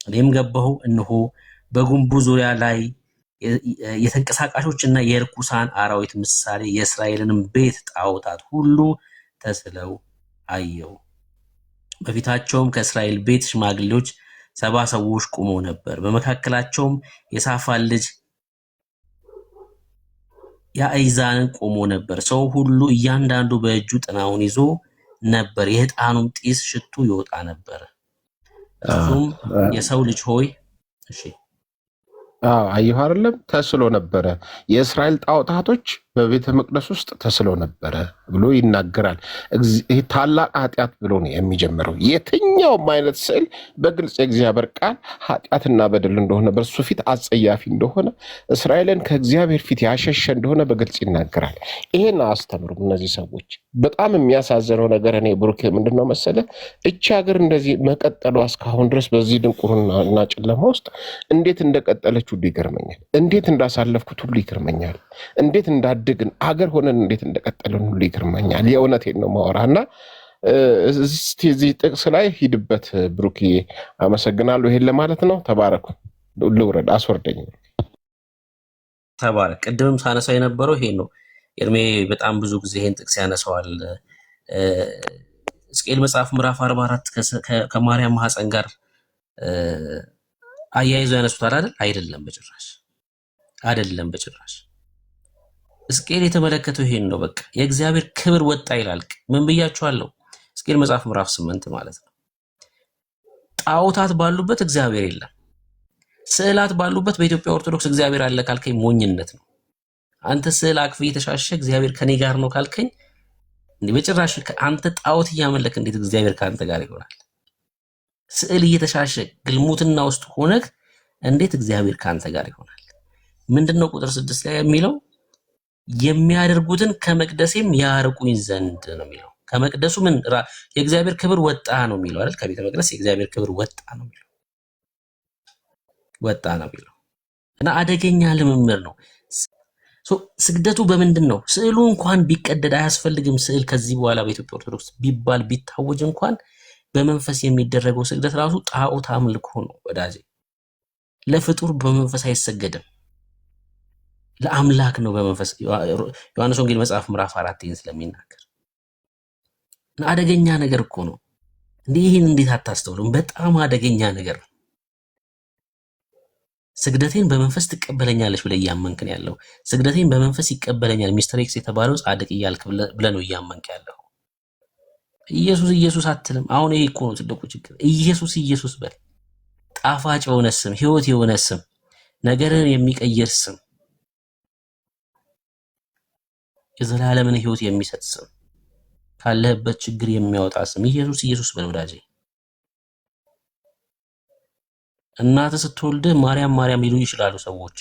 እኔም ገባሁ። እነሆ በግንቡ ዙሪያ ላይ የተንቀሳቃሾችና የርኩሳን አራዊት ምሳሌ የእስራኤልንም ቤት ጣዖታት ሁሉ ተስለው አየው። በፊታቸውም ከእስራኤል ቤት ሽማግሌዎች 70 ሰዎች ቆመው ነበር። በመካከላቸውም የሳፋን ልጅ ያእዛንን ቆሞ ነበር። ሰው ሁሉ እያንዳንዱ በእጁ ጥናውን ይዞ ነበር። የዕጣኑም ጢስ ሽቱ ይወጣ ነበር። እርሱም የሰው ልጅ ሆይ እሺ አየሁ አይደለም ተስሎ ነበረ። የእስራኤል ጣዖታቶች በቤተ መቅደስ ውስጥ ተስሎ ነበረ ብሎ ይናገራል። ይህ ታላቅ ኃጢአት ብሎ ነው የሚጀምረው። የትኛውም አይነት ስዕል በግልጽ የእግዚአብሔር ቃል ኃጢአትና በደል እንደሆነ፣ በእርሱ ፊት አጸያፊ እንደሆነ፣ እስራኤልን ከእግዚአብሔር ፊት ያሸሸ እንደሆነ በግልጽ ይናገራል። ይሄን አስተምሩም እነዚህ ሰዎች። በጣም የሚያሳዝነው ነገር እኔ ብሩክ ምንድነው መሰለ፣ እቺ ሀገር እንደዚህ መቀጠሏ እስካሁን ድረስ በዚህ ድንቁርና እና ጨለማ ውስጥ እንዴት እንደቀጠለች ሁሉ ይገርመኛል። እንዴት እንዳሳለፍኩት ሁሉ ይገርመኛል። እንዴት እንዳደግን አገር ሆነን እንዴት እንደቀጠለን ሁሉ ይገርመኛል። የእውነቴን ነው ማወራና እስቲ እዚህ ጥቅስ ላይ ሂድበት ብሩክዬ። አመሰግናለሁ። ይሄን ለማለት ነው። ተባረኩ። ልውረድ፣ አስወርደኝ። ተባረክ። ቅድምም ሳነሳው የነበረው ይሄን ነው። ኤርሜ በጣም ብዙ ጊዜ ይሄን ጥቅስ ያነሳዋል። ሕዝቅኤል መጽሐፍ ምዕራፍ 44 ከማርያም ማህፀን ጋር አያይዞ ያነሱታል አይደል? አይደለም በጭራሽ አይደለም በጭራሽ። ሕዝቅኤል የተመለከተው ይሄን ነው። በቃ የእግዚአብሔር ክብር ወጣ ይላል። ምን ብያችኋለሁ? ሕዝቅኤል መጽሐፍ ምዕራፍ 8 ማለት ነው። ጣዖታት ባሉበት እግዚአብሔር የለም። ስዕላት ባሉበት በኢትዮጵያ ኦርቶዶክስ እግዚአብሔር አለ ካልከኝ ሞኝነት ነው። አንተ ስዕል አቅፍ እየተሻሸ እግዚአብሔር ከኔ ጋር ነው ካልከኝ እንዴ በጭራሽ። አንተ ጣዖት እያመለክ እንዴት እግዚአብሔር ከአንተ ጋር ይሆናል? ስዕል እየተሻሸ ግልሙትና ውስጥ ሆነህ እንዴት እግዚአብሔር ከአንተ ጋር ይሆናል? ምንድነው ቁጥር 6 ላይ የሚለው? የሚያደርጉትን ከመቅደሴም ያርቁኝ ዘንድ ነው የሚለው። ከመቅደሱ ምን የእግዚአብሔር ክብር ወጣ ነው የሚለው አይደል? ከቤተ መቅደስ የእግዚአብሔር ክብር ወጣ ነው የሚለው ወጣ ነው የሚለው እና አደገኛ ልምምር ነው። ስግደቱ በምንድን ነው? ስዕሉ እንኳን ቢቀደድ አያስፈልግም። ስዕል ከዚህ በኋላ በኢትዮጵያ ኦርቶዶክስ ቢባል ቢታወጅ እንኳን በመንፈስ የሚደረገው ስግደት ራሱ ጣዖት አምልኮ ነው ወዳጄ። ለፍጡር በመንፈስ አይሰገድም፣ ለአምላክ ነው በመንፈስ። ዮሐንስ ወንጌል መጽሐፍ ምዕራፍ 4 ይህን ስለሚናገር አደገኛ ነገር እኮ ነው። ይህን እንዴት አታስተውሉም? በጣም አደገኛ ነገር ነው። ስግደቴን በመንፈስ ትቀበለኛለች ብለህ እያመንክ ነው ያለው። ስግደቴን በመንፈስ ይቀበለኛል ሚስተር ኤክስ የተባለው ጻድቅ እያልክ ብለህ ነው እያመንክ ያለው። ኢየሱስ ኢየሱስ አትልም። አሁን ይሄ እኮ ነው ትልቁ ችግር። ኢየሱስ ኢየሱስ በል። ጣፋጭ የሆነ ስም፣ ህይወት የሆነ ስም፣ ነገርን የሚቀይር ስም፣ የዘላለምን ህይወት የሚሰጥ ስም፣ ካለህበት ችግር የሚያወጣ ስም ኢየሱስ ኢየሱስ በል ወዳጄ። እናትህ ስትወልድህ ማርያም ማርያም ሊሉ ይችላሉ ሰዎች፣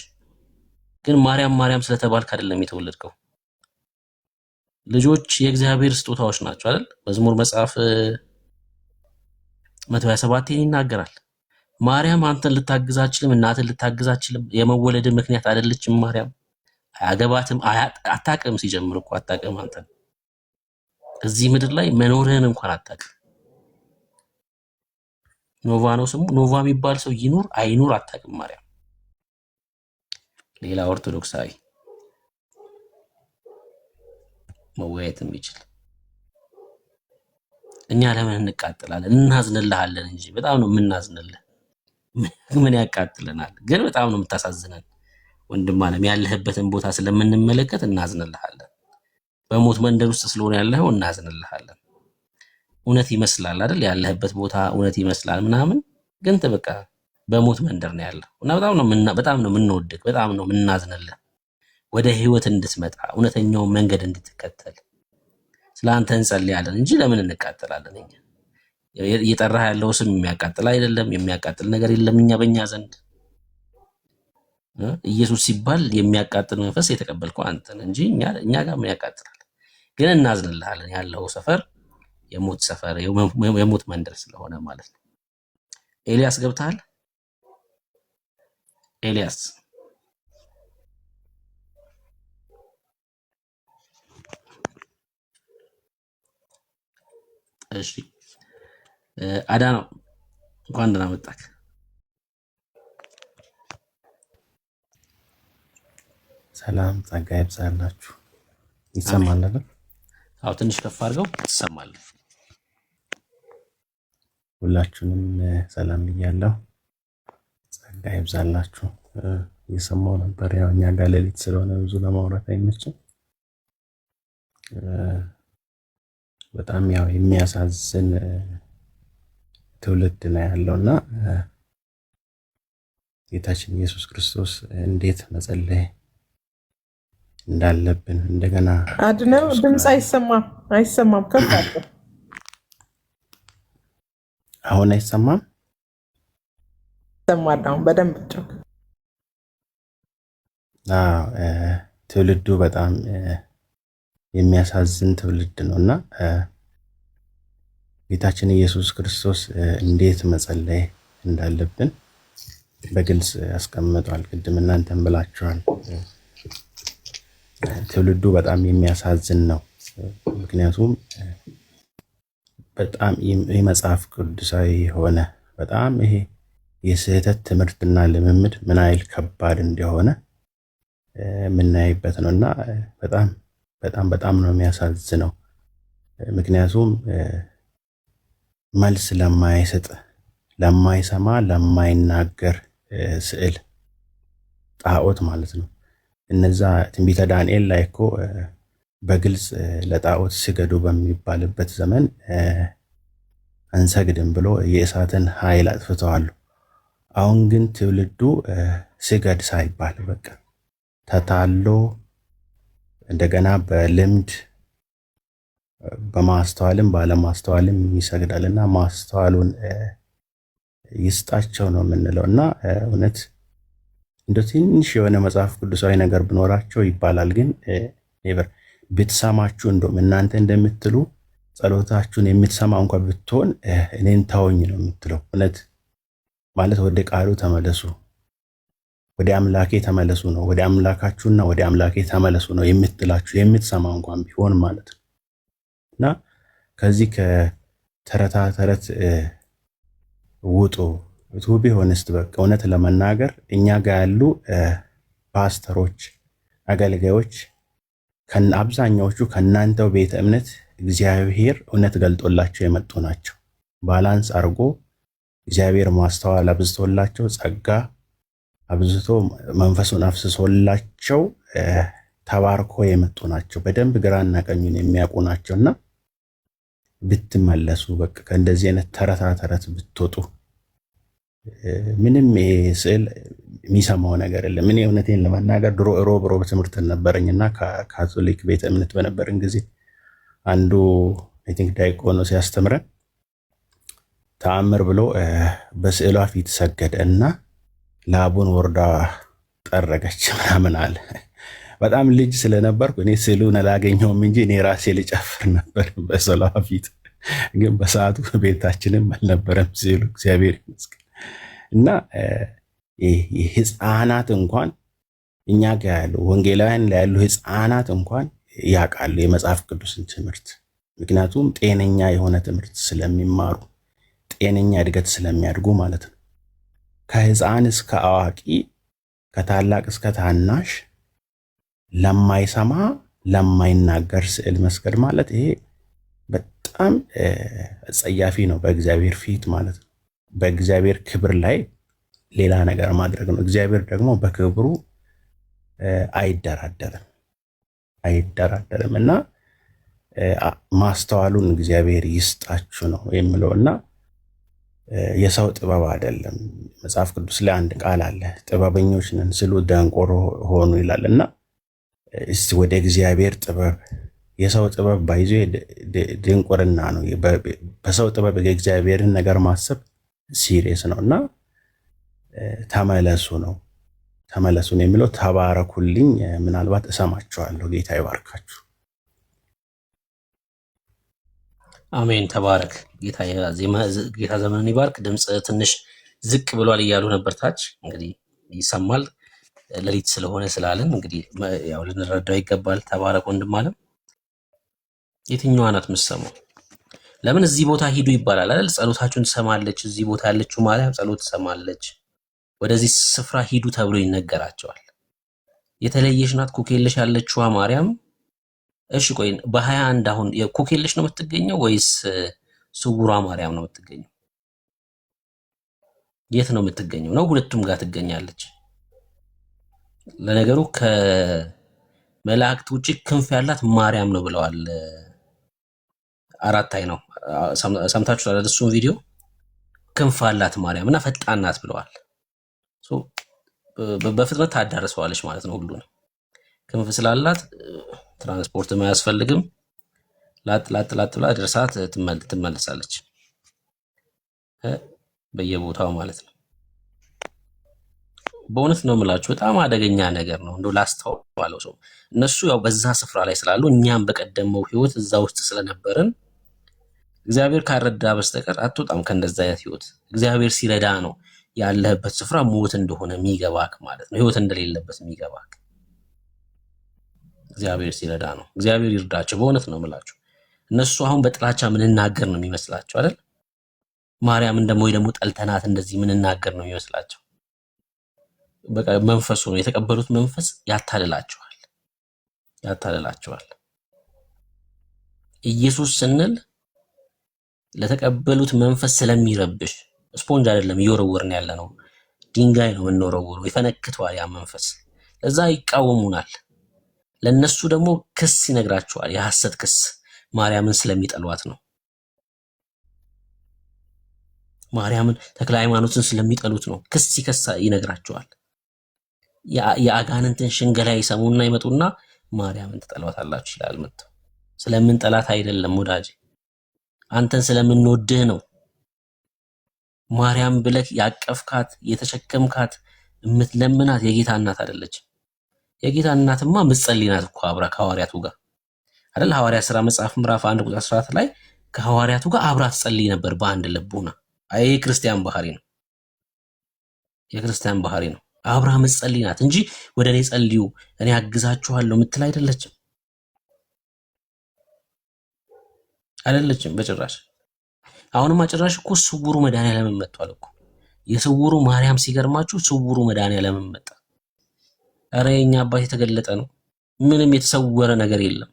ግን ማርያም ማርያም ስለተባልክ አይደለም የተወለድከው። ልጆች የእግዚአብሔር ስጦታዎች ናቸው አይደል? መዝሙር መጽሐፍ 127 ይናገራል። ማርያም አንተን ልታግዝ አትችልም፣ እናትን ልታግዝ አትችልም። የመወለድ ምክንያት አይደለችም ማርያም። አያገባትም፣ አታውቅም። ሲጀምር እኮ አታውቅም። አንተን እዚህ ምድር ላይ መኖርህን እንኳን አታውቅም። ኖቫ ነው ስሙ። ኖቫ የሚባል ሰው ይኑር አይኑር አታውቅም ማርያም። ሌላ ኦርቶዶክሳዊ መወያየት የሚችል እኛ ለምን እንቃጥላለን? እናዝንልሃለን እንጂ በጣም ነው የምናዝንልህ። ምን ያቃጥለናል? ግን በጣም ነው የምታሳዝነን ወንድም አለም። ያለህበትን ቦታ ስለምንመለከት እናዝንልሃለን። በሞት መንደር ውስጥ ስለሆነ ያለኸው እናዝንልሃለን። እውነት ይመስላል አይደል? ያለህበት ቦታ እውነት ይመስላል ምናምን፣ ግን በቃ በሞት መንደር ነው ያለው እና በጣም ነው የምንወድህ፣ በጣም ነው የምናዝንልህ። ወደ ህይወት እንድትመጣ እውነተኛውን መንገድ እንድትከተል ስለአንተ እንጸልያለን እንጂ ለምን እንቃጠላለን? እኛ እየጠራህ ያለው ስም የሚያቃጥል አይደለም፣ የሚያቃጥል ነገር የለም። እኛ በእኛ ዘንድ ኢየሱስ ሲባል የሚያቃጥል መንፈስ የተቀበልከው አንተን እንጂ እኛ ጋር ምን ያቃጥላል? ግን እናዝንልሃለን። ያለው ሰፈር የሞት ሰፈር የሞት መንደር ስለሆነ ማለት ነው። ኤልያስ ገብተሃል? ኤልያስ እሺ፣ አዳነው እንኳን ደህና መጣህ። ሰላም ጸጋ ይብዛላችሁ። ይሰማል አይደል? አዎ፣ ትንሽ ከፍ አድርገው ትሰማለህ። ሁላችሁንም ሰላም ብያለሁ። ጸጋ ይብዛላችሁ። እየሰማሁ ነበር። ያው እኛ ጋር ሌሊት ስለሆነ ብዙ ለማውራት አይመችም። በጣም ያው የሚያሳዝን ትውልድ ነው ያለውና ጌታችን ኢየሱስ ክርስቶስ እንዴት መጸለይ እንዳለብን እንደገና አድነው። ድምፅ አይሰማም። ከፍ አድርገው። አሁን አይሰማም? ይሰማል አሁን በደንብ ጮክ። ትውልዱ በጣም የሚያሳዝን ትውልድ ነውና ጌታችን ኢየሱስ ክርስቶስ እንዴት መጸለይ እንዳለብን በግልጽ ያስቀምጧል። ቅድም እናንተም ብላችኋል። ትውልዱ በጣም የሚያሳዝን ነው። ምክንያቱም በጣም የመጽሐፍ ቅዱሳዊ የሆነ በጣም ይሄ የስህተት ትምህርትና ልምምድ ምን ያህል ከባድ እንደሆነ የምናይበት ነውና በጣም በጣም በጣም ነው የሚያሳዝነው። ምክንያቱም መልስ ለማይሰጥ፣ ለማይሰማ፣ ለማይናገር ስዕል ጣዖት ማለት ነው። እነዛ ትንቢተ ዳንኤል ላይ እኮ በግልጽ ለጣዖት ስገዱ በሚባልበት ዘመን አንሰግድም ብሎ የእሳትን ኃይል አጥፍተዋል። አሁን ግን ትውልዱ ስገድ ሳይባል በቃ ተታሎ እንደገና በልምድ በማስተዋልም ባለማስተዋልም ይሰግዳልና ማስተዋሉን ይስጣቸው ነው የምንለው። እና እውነት እንደ ትንሽ የሆነ መጽሐፍ ቅዱሳዊ ነገር ብኖራቸው ይባላል። ግን ኔቨር ብትሰማችሁ እንደውም እናንተ እንደምትሉ ጸሎታችሁን የምትሰማ እንኳን ብትሆን እኔን ተወኝ ነው የምትለው። እውነት ማለት ወደ ቃሉ ተመለሱ፣ ወደ አምላኬ ተመለሱ ነው። ወደ አምላካችሁና ወደ አምላኬ ተመለሱ ነው የምትላችሁ የምትሰማ እንኳን ቢሆን ማለት ነው። እና ከዚህ ከተረታ ተረት ውጡ። ቱ ቢሆንስት በቃ እውነት ለመናገር እኛ ጋር ያሉ ፓስተሮች፣ አገልጋዮች አብዛኛዎቹ ከናንተው ቤተ እምነት እግዚአብሔር እውነት ገልጦላቸው የመጡ ናቸው። ባላንስ አርጎ እግዚአብሔር ማስተዋል አብዝቶላቸው ጸጋ አብዝቶ መንፈሱን አፍስሶላቸው ተባርኮ የመጡ ናቸው። በደንብ ግራና ቀኙን የሚያውቁ ናቸውና ብትመለሱ በቃ ከእንደዚህ አይነት ተረታ ተረት ብትወጡ ምንም ስዕል የሚሰማው ነገር የለም። እኔ እውነቴን ለመናገር ድሮ ሮብ ትምህርት ነበረኝና ካቶሊክ ቤተ እምነት በነበርን ጊዜ አንዱ አይ ቲንክ ዳይቆኖ ሲያስተምረን ተአምር ብሎ በስዕሏ ፊት ሰገደ እና ላቡን ወርዳ ጠረገች ምናምን አለ። በጣም ልጅ ስለነበርኩ እኔ ስዕሉን አላገኘውም እንጂ እኔ ራሴ ልጨፍር ነበር በስዕሏ ፊት። ግን በሰዓቱ ቤታችንም አልነበረም ስዕሉ፣ እግዚአብሔር ይመስገን። እና ህፃናት እንኳን እኛ ጋር ያሉ ወንጌላውያን ላይ ያሉ ህፃናት እንኳን ያውቃሉ የመጽሐፍ ቅዱስን ትምህርት። ምክንያቱም ጤነኛ የሆነ ትምህርት ስለሚማሩ፣ ጤነኛ እድገት ስለሚያድጉ ማለት ነው። ከህፃን እስከ አዋቂ፣ ከታላቅ እስከ ታናሽ ለማይሰማ ለማይናገር ስዕል መስገድ ማለት ይሄ በጣም ጸያፊ ነው በእግዚአብሔር ፊት ማለት ነው። በእግዚአብሔር ክብር ላይ ሌላ ነገር ማድረግ ነው። እግዚአብሔር ደግሞ በክብሩ አይደራደርም። እና ማስተዋሉን እግዚአብሔር ይስጣችሁ ነው የምለውና የሰው ጥበብ አይደለም። መጽሐፍ ቅዱስ ላይ አንድ ቃል አለ፣ ጥበበኞች ነን ስሉ ደንቆሮ ሆኑ ይላልና እስቲ ወደ እግዚአብሔር ጥበብ፣ የሰው ጥበብ ባይዞ ድንቁርና ነው። በሰው ጥበብ የእግዚአብሔርን ነገር ማሰብ ሲሪየስ ነውና ተመለሱ ነው የሚለው። ተባረኩልኝ። ምናልባት እሰማችኋለሁ። ጌታ ይባርካችሁ። አሜን። ተባረክ። ጌታ ዘመንን ይባርክ። ድምፅ ትንሽ ዝቅ ብሏል እያሉ ነበር ታች። እንግዲህ ይሰማል፣ ሌሊት ስለሆነ ስላለን እንግዲህ ያው ልንረዳው ይገባል። ተባረክ ወንድም አለም። የትኛዋ ናት የምትሰማው? ለምን እዚህ ቦታ ሂዱ ይባላል አይደል? ጸሎታችሁን ትሰማለች። እዚህ ቦታ ያለችው ማርያም ጸሎት ትሰማለች። ወደዚህ ስፍራ ሂዱ ተብሎ ይነገራቸዋል። የተለየሽ ናት ኩኬልሽ ያለችዋ ማርያም። እሺ ቆይ በ21 አሁን ኩኬልሽ ነው የምትገኘው ወይስ ስውሯ ማርያም ነው የምትገኘው? የት ነው የምትገኘው? ነው ሁለቱም ጋር ትገኛለች። ለነገሩ ከመላእክት ውጪ ክንፍ ያላት ማርያም ነው ብለዋል። አራት አይ ነው ሰምታችሁ ታዲያ እሱን ቪዲዮ ክንፍ አላት ማርያም እና ፈጣን ናት ብለዋል። በፍጥነት ታዳርሰዋለች ማለት ነው። ሁሉን ክንፍ ስላላት ትራንስፖርት አያስፈልግም። ላጥ ብላ ደርሳት ትመለሳለች በየቦታው ማለት ነው። በእውነት ነው የምላችሁ፣ በጣም አደገኛ ነገር ነው። እንደው ላስተዋለው ሰው እነሱ ያው በዛ ስፍራ ላይ ስላሉ እኛም በቀደመው ህይወት እዛ ውስጥ ስለነበርን እግዚአብሔር ካረዳ በስተቀር አትወጣም ከእንደዛ አይነት ህይወት። እግዚአብሔር ሲረዳ ነው ያለህበት ስፍራ ሞት እንደሆነ የሚገባክ ማለት ነው። ህይወት እንደሌለበት የሚገባክ እግዚአብሔር ሲረዳ ነው። እግዚአብሔር ይርዳቸው። በእውነት ነው የምላችሁ። እነሱ አሁን በጥላቻ ምንናገር ነው የሚመስላቸው አይደል? ማርያምን ደግሞ ወይ ደግሞ ጠልተናት እንደዚህ ምንናገር ነው የሚመስላቸው። በቃ መንፈሱ ነው የተቀበሉት መንፈስ ያታልላቸዋል። ኢየሱስ ስንል ለተቀበሉት መንፈስ ስለሚረብሽ ስፖንጅ አይደለም እየወረወርን ያለ ነው፣ ድንጋይ ነው የምንወረውረው። ይፈነክተዋል ያ መንፈስ። ለዛ ይቃወሙናል። ለነሱ ደግሞ ክስ ይነግራቸዋል፣ የሐሰት ክስ። ማርያምን ስለሚጠሏት ነው። ማርያምን ተክለ ሃይማኖትን ስለሚጠሉት ነው ክስ ይነግራቸዋል። የአጋንንትን ሽንገላ ይሰሙና ይመጡና ማርያምን ትጠሏታላችሁ ይላል። መጥተው ስለምን ጠላት አይደለም ወዳጅ፣ አንተን ስለምንወድህ ነው። ማርያም ብለህ ያቀፍካት የተሸከምካት የምትለምናት የጌታ እናት አይደለች። የጌታ እናትማ ምጸልይ ናት እኮ አብራ ከሐዋርያቱ ጋር አይደል? ሐዋርያ ሥራ መጽሐፍ ምዕራፍ 1 ቁጥር 14 ላይ ከሐዋርያቱ ጋር አብራ ትጸልይ ነበር በአንድ ልቡና። አይ ክርስቲያን ባህሪ ነው፣ የክርስቲያን ባህሪ ነው። አብራ ምጸልይ ናት እንጂ ወደ እኔ ጸልዩ እኔ አግዛችኋለሁ ምትል አይደለችም በጭራሽ። አሁንማ ጭራሽ እኮ ስውሩ መድኃኒዓለም መጥቷል እኮ። የስውሩ ማርያም ሲገርማችሁ፣ ስውሩ መድኃኒዓለም መጣ። ኧረ የኛ አባት የተገለጠ ነው። ምንም የተሰወረ ነገር የለም።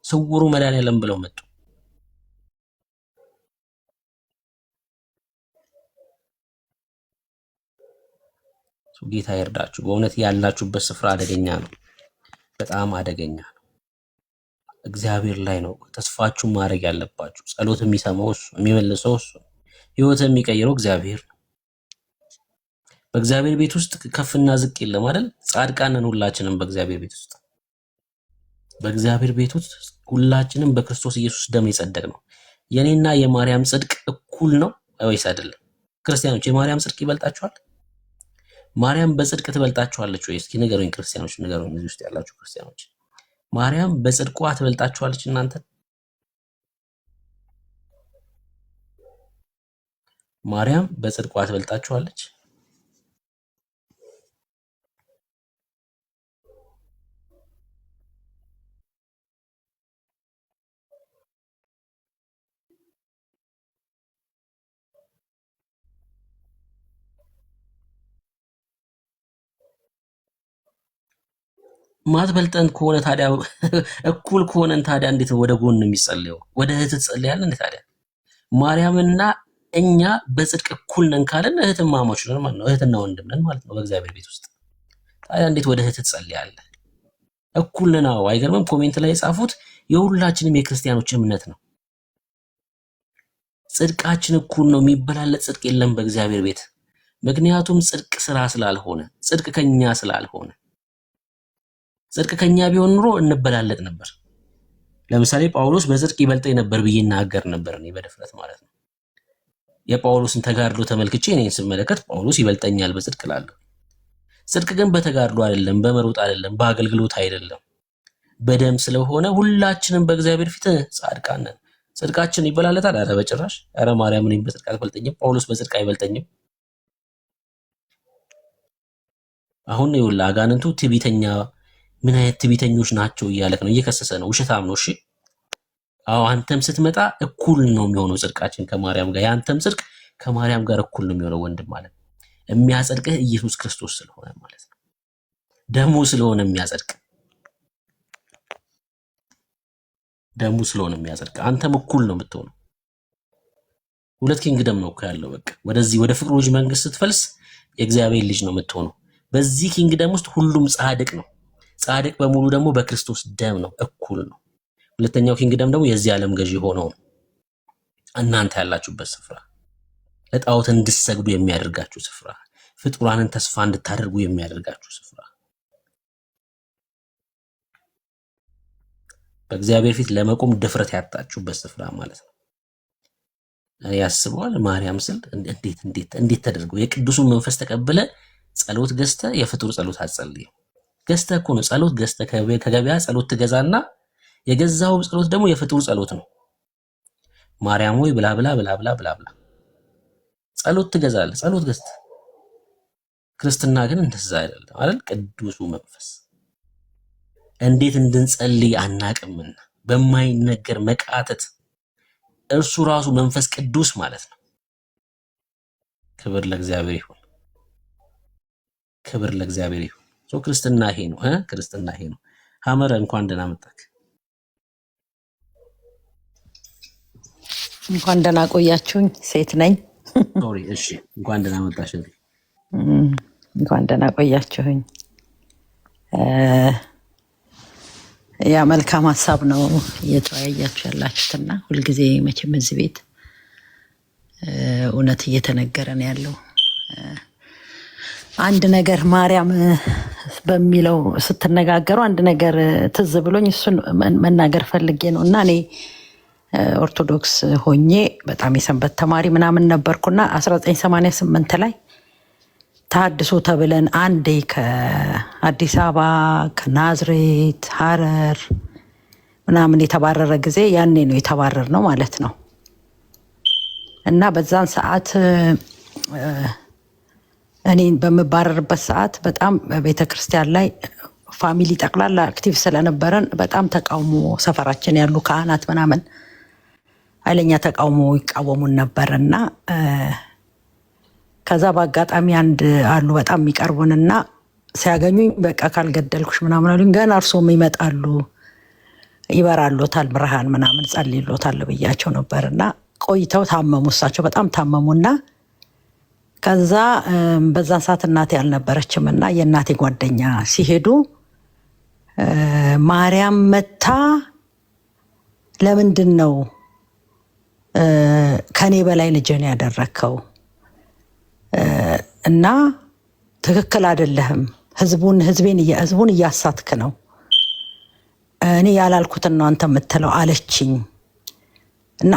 ስውሩ መድኃኒዓለም ብለው መጡ። ጌታ ይርዳችሁ። በእውነት ያላችሁበት ስፍራ አደገኛ ነው፣ በጣም አደገኛ ነው። እግዚአብሔር ላይ ነው ተስፋችሁ ማድረግ ያለባችሁ። ጸሎት የሚሰማው እሱ፣ የሚመልሰው እሱ፣ ህይወት የሚቀይረው እግዚአብሔር ነው። በእግዚአብሔር ቤት ውስጥ ከፍና ዝቅ የለም አይደል? ጻድቃንን ሁላችንም በእግዚአብሔር ቤት ውስጥ ሁላችንም በክርስቶስ ኢየሱስ ደም የጸደቅ ነው። የኔና የማርያም ጽድቅ እኩል ነው ወይስ አይደለም? ክርስቲያኖች የማርያም ጽድቅ ይበልጣችኋል? ማርያም በጽድቅ ትበልጣችኋለች ወይ? እስኪ ንገሩኝ ክርስቲያኖች፣ ንገሩኝ እዚህ ውስጥ ያላችሁ ክርስቲያኖች። ማርያም በጽድቋ ትበልጣችኋለች እናንተ? ማርያም በጽድቋ ትበልጣችኋለች? ማትበልጠን ከሆነ ታዲያ እኩል ከሆነን ታዲያ እንዴት ወደ ጎን የሚጸልየው? ወደ እህት ትጸልያለህ እንዴ ታዲያ? ማርያምና እኛ በጽድቅ እኩል ነን ካለን እህትማማቾች ነን ማለት ነው። እህትና ወንድም ነን ማለት ነው በእግዚአብሔር ቤት ውስጥ። ታዲያ እንዴት ወደ እህት ትጸልያለህ? እኩል ነው። አይገርምም? ኮሜንት ላይ የጻፉት የሁላችንም የክርስቲያኖች እምነት ነው። ጽድቃችን እኩል ነው። የሚበላለጥ ጽድቅ የለም በእግዚአብሔር ቤት። ምክንያቱም ጽድቅ ስራ ስላልሆነ፣ ጽድቅ ከኛ ስላልሆነ። ጽድቅ ከኛ ቢሆን ኑሮ እንበላለጥ ነበር። ለምሳሌ ጳውሎስ በጽድቅ ይበልጠኝ ነበር ብዬ እናገር ነበር እኔ በድፍረት ማለት ነው። የጳውሎስን ተጋድሎ ተመልክቼ እኔን ስመለከት ጳውሎስ ይበልጠኛል በጽድቅ እላለሁ። ጽድቅ ግን በተጋድሎ አይደለም፣ በመሮጥ አይደለም፣ በአገልግሎት አይደለም፣ በደም ስለሆነ ሁላችንም በእግዚአብሔር ፊት ጻድቃን ነን። ጽድቃችን ይበላለጣል? ኧረ በጭራሽ። ኧረ ማርያም እኔም በጽድቅ አትበልጠኝም፣ ጳውሎስ በጽድቅ አይበልጠኝም። አሁን ይኸውልህ አጋንንቱ ትዕቢተኛ፣ ምን አይነት ትዕቢተኞች ናቸው እያለክ ነው፣ እየከሰሰ ነው። ውሸታም ነው። እሺ አዎ፣ አንተም ስትመጣ እኩል ነው የሚሆነው ጽድቃችን ከማርያም ጋር። የአንተም ጽድቅ ከማርያም ጋር እኩል ነው የሚሆነው ወንድም ማለት ነው። የሚያጸድቅህ ኢየሱስ ክርስቶስ ስለሆነ ማለት ነው። ደሙ ስለሆነ የሚያጸድቅ ደሙ ስለሆነ የሚያጸድቅ አንተም እኩል ነው የምትሆነው። ሁለት ኪንግደም ነው እኮ ያለው። በቃ ወደዚህ ወደ ፍቅሩ ልጅ መንግስት ስትፈልስ የእግዚአብሔር ልጅ ነው የምትሆነው። በዚህ ኪንግደም ውስጥ ሁሉም ጻድቅ ነው። ጻድቅ በሙሉ ደግሞ በክርስቶስ ደም ነው፣ እኩል ነው። ሁለተኛው ኪንግደም ደግሞ የዚህ ዓለም ገዢ ሆነው ነው። እናንተ ያላችሁበት ስፍራ ለጣዖት እንድትሰግዱ የሚያደርጋችሁ ስፍራ፣ ፍጡራንን ተስፋ እንድታደርጉ የሚያደርጋችሁ ስፍራ፣ በእግዚአብሔር ፊት ለመቆም ድፍረት ያጣችሁበት ስፍራ ማለት ነው። እኔ ያስበዋል ማርያም ስል እንዴት ተደርጎ የቅዱሱን መንፈስ ተቀበለ ጸሎት ገዝተ የፍጡር ጸሎት አትጸልይ። ገዝተ እኮ ነው ጸሎት ገዝተ ከገበያ ጸሎት ትገዛና የገዛው ጸሎት ደግሞ የፍጡር ጸሎት ነው። ማርያም ሆይ ብላ ብላ ብላ ብላ ብላ ብላ ጸሎት ትገዛለህ፣ ጸሎት ገዝተ። ክርስትና ግን እንደዛ አይደለም አይደል? ቅዱሱ መንፈስ እንዴት እንድንጸልይ አናቅምና በማይነገር መቃተት እርሱ ራሱ መንፈስ ቅዱስ ማለት ነው። ክብር ለእግዚአብሔር ይሁን፣ ክብር ለእግዚአብሔር ይሁን። ክርስትና ይሄ ነው። ክርስትና ይሄ ነው። ሐመረ እንኳን ደህና መጣክ። እንኳን ደህና ቆያችሁኝ። ሴት ነኝ። ሶሪ። እሺ፣ እንኳን ደህና መጣሽ። እንኳን ደህና ቆያችሁኝ። ያ መልካም ሀሳብ ነው እየተወያያችሁ ያላችሁትና ሁልጊዜ መቼም እዚህ ቤት እውነት እየተነገረ ነው ያለው። አንድ ነገር ማርያም በሚለው ስትነጋገሩ አንድ ነገር ትዝ ብሎኝ እሱን መናገር ፈልጌ ነው። እና እኔ ኦርቶዶክስ ሆኜ በጣም የሰንበት ተማሪ ምናምን ነበርኩና 1988 ላይ ተሐድሶ ተብለን አንዴ ከአዲስ አበባ ከናዝሬት ሐረር ምናምን የተባረረ ጊዜ ያኔ ነው የተባረር ነው ማለት ነው። እና በዛን ሰዓት እኔ በምባረርበት ሰዓት በጣም ቤተክርስቲያን ላይ ፋሚሊ ጠቅላላ አክቲቭ ስለነበረን በጣም ተቃውሞ፣ ሰፈራችን ያሉ ካህናት ምናምን ኃይለኛ ተቃውሞ ይቃወሙን ነበርና ከዛ በአጋጣሚ አንድ አሉ በጣም የሚቀርቡንና ሲያገኙኝ በቃ ካልገደልኩሽ ምናምን አሉኝ። ገና እርሶም ይመጣሉ ይበራሎታል ብርሃን ምናምን ጸልይሎታል ብያቸው ነበርና ቆይተው ታመሙ። እሳቸው በጣም ታመሙና ከዛ በዛን ሰዓት እናቴ አልነበረችም እና የእናቴ ጓደኛ ሲሄዱ ማርያም መታ ለምንድን ነው ከኔ በላይ ልጅን ያደረከው እና ትክክል አይደለህም፣ ህዝቡን እያሳትክ ነው፣ እኔ ያላልኩትን ነው አንተ የምትለው አለችኝ። እና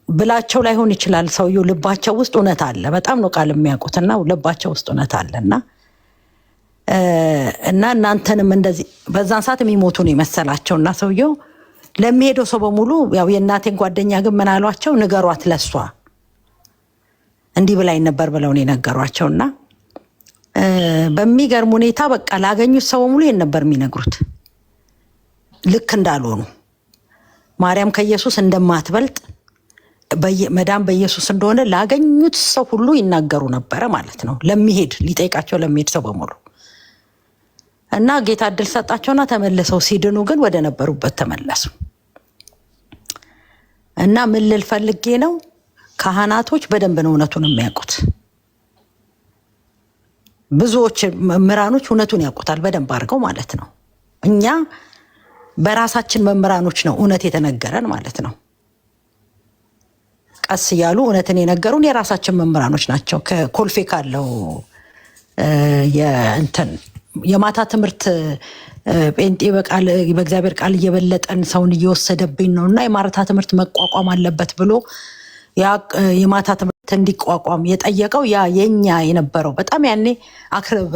ብላቸው ላይሆን ይችላል ሰውየው ልባቸው ውስጥ እውነት አለ። በጣም ነው ቃል የሚያውቁትና ልባቸው ውስጥ እውነት አለና እና እናንተንም እንደዚህ በዛን ሰዓት የሚሞቱ ነው የመሰላቸው እና ሰውየው ለሚሄደው ሰው በሙሉ ያው የእናቴን ጓደኛ ግን ምን አሏቸው፣ ንገሯት ለሷ እንዲህ ብላኝ ነበር ብለው ነው የነገሯቸውና በሚገርም ሁኔታ በቃ ላገኙት ሰው በሙሉ ይሄን ነበር የሚነግሩት፣ ልክ እንዳልሆኑ ማርያም ከኢየሱስ እንደማትበልጥ መዳም በኢየሱስ እንደሆነ ላገኙት ሰው ሁሉ ይናገሩ ነበረ ማለት ነው። ሊጠይቃቸው ለሚሄድ ሰው በሙሉ እና ጌታ እድል ሰጣቸውና ተመለሰው ሲድኑ ግን ወደ ነበሩበት ተመለሱ። እና ምን ልል ፈልጌ ነው፣ ካህናቶች በደንብ ነው እውነቱን የሚያውቁት። ብዙዎች መምህራኖች እውነቱን ያውቁታል በደንብ አድርገው ማለት ነው። እኛ በራሳችን መምህራኖች ነው እውነት የተነገረን ማለት ነው። ቀስ እያሉ እውነትን የነገሩን የራሳችን መምህራኖች ናቸው። ከኮልፌ ካለው የማታ ትምህርት ጴንጤ በእግዚአብሔር ቃል እየበለጠን ሰውን እየወሰደብኝ ነው እና የማታ ትምህርት መቋቋም አለበት ብሎ የማታ ትምህርት እንዲቋቋም የጠየቀው ያ የኛ የነበረው በጣም ያኔ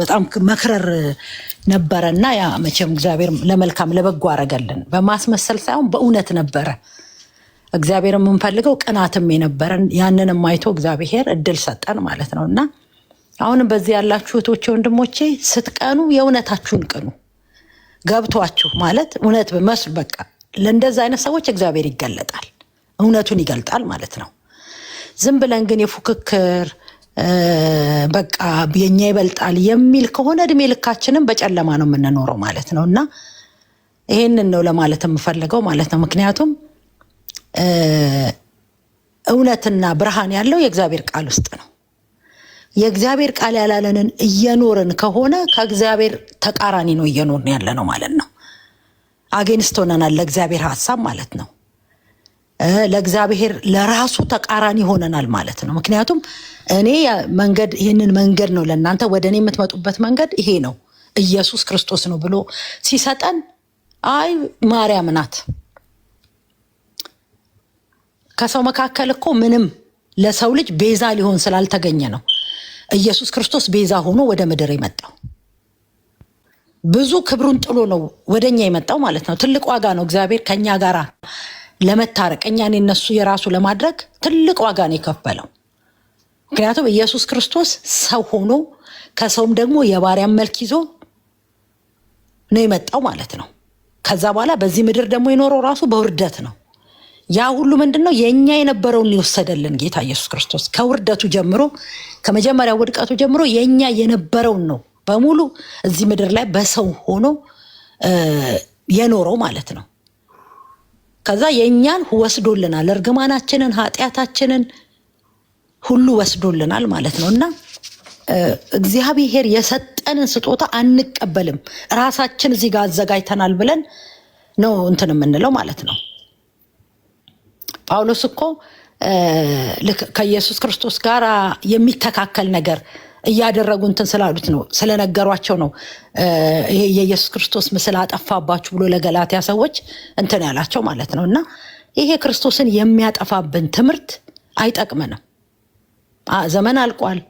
በጣም መክረር ነበረ እና ያ መቼም እግዚአብሔር ለመልካም ለበጎ አረገልን። በማስመሰል ሳይሆን በእውነት ነበረ እግዚአብሔር የምንፈልገው ቅናትም የነበረን ያንንም አይቶ እግዚአብሔር እድል ሰጠን ማለት ነው። እና አሁንም በዚህ ያላችሁ እህቶቼ ወንድሞቼ ስትቀኑ የእውነታችሁን ቅኑ። ገብቷችሁ ማለት እውነት መስል በቃ ለእንደዛ አይነት ሰዎች እግዚአብሔር ይገለጣል፣ እውነቱን ይገልጣል ማለት ነው። ዝም ብለን ግን የፉክክር በቃ የኛ ይበልጣል የሚል ከሆነ እድሜ ልካችንም በጨለማ ነው የምንኖረው ማለት ነው። እና ይሄንን ነው ለማለት የምፈልገው ማለት ነው። ምክንያቱም እውነትና ብርሃን ያለው የእግዚአብሔር ቃል ውስጥ ነው። የእግዚአብሔር ቃል ያላለንን እየኖርን ከሆነ ከእግዚአብሔር ተቃራኒ ነው እየኖርን ያለ ነው ማለት ነው። አጌንስት ሆነናል ለእግዚአብሔር ሀሳብ ማለት ነው። ለእግዚአብሔር ለራሱ ተቃራኒ ሆነናል ማለት ነው። ምክንያቱም እኔ መንገድ ይህንን መንገድ ነው ለእናንተ ወደ እኔ የምትመጡበት መንገድ ይሄ ነው ኢየሱስ ክርስቶስ ነው ብሎ ሲሰጠን አይ ማርያም ናት ከሰው መካከል እኮ ምንም ለሰው ልጅ ቤዛ ሊሆን ስላልተገኘ ነው ኢየሱስ ክርስቶስ ቤዛ ሆኖ ወደ ምድር የመጣው። ብዙ ክብሩን ጥሎ ነው ወደኛ የመጣው ማለት ነው። ትልቅ ዋጋ ነው እግዚአብሔር ከኛ ጋር ለመታረቅ እኛን የነሱ የራሱ ለማድረግ ትልቅ ዋጋ ነው የከፈለው። ምክንያቱም ኢየሱስ ክርስቶስ ሰው ሆኖ ከሰውም ደግሞ የባሪያን መልክ ይዞ ነው የመጣው ማለት ነው። ከዛ በኋላ በዚህ ምድር ደግሞ የኖረው ራሱ በውርደት ነው። ያ ሁሉ ምንድነው የኛ የነበረውን ይወሰደልን ጌታ ኢየሱስ ክርስቶስ ከውርደቱ ጀምሮ ከመጀመሪያ ውድቀቱ ጀምሮ የኛ የነበረውን ነው በሙሉ እዚህ ምድር ላይ በሰው ሆኖ የኖረው ማለት ነው። ከዛ የኛን ወስዶልናል፣ እርግማናችንን ኃጢአታችንን ሁሉ ወስዶልናል ማለት ነው። እና እግዚአብሔር የሰጠንን ስጦታ አንቀበልም፣ ራሳችን እዚህ ጋር አዘጋጅተናል ብለን ነው እንትን የምንለው ማለት ነው። ጳውሎስ እኮ ከኢየሱስ ክርስቶስ ጋር የሚተካከል ነገር እያደረጉ እንትን ስላሉት ነው ስለነገሯቸው ነው ይሄ የኢየሱስ ክርስቶስ ምስል አጠፋባችሁ ብሎ ለገላትያ ሰዎች እንትን ያላቸው ማለት ነው። እና ይሄ ክርስቶስን የሚያጠፋብን ትምህርት አይጠቅመንም። ዘመን አልቋል፣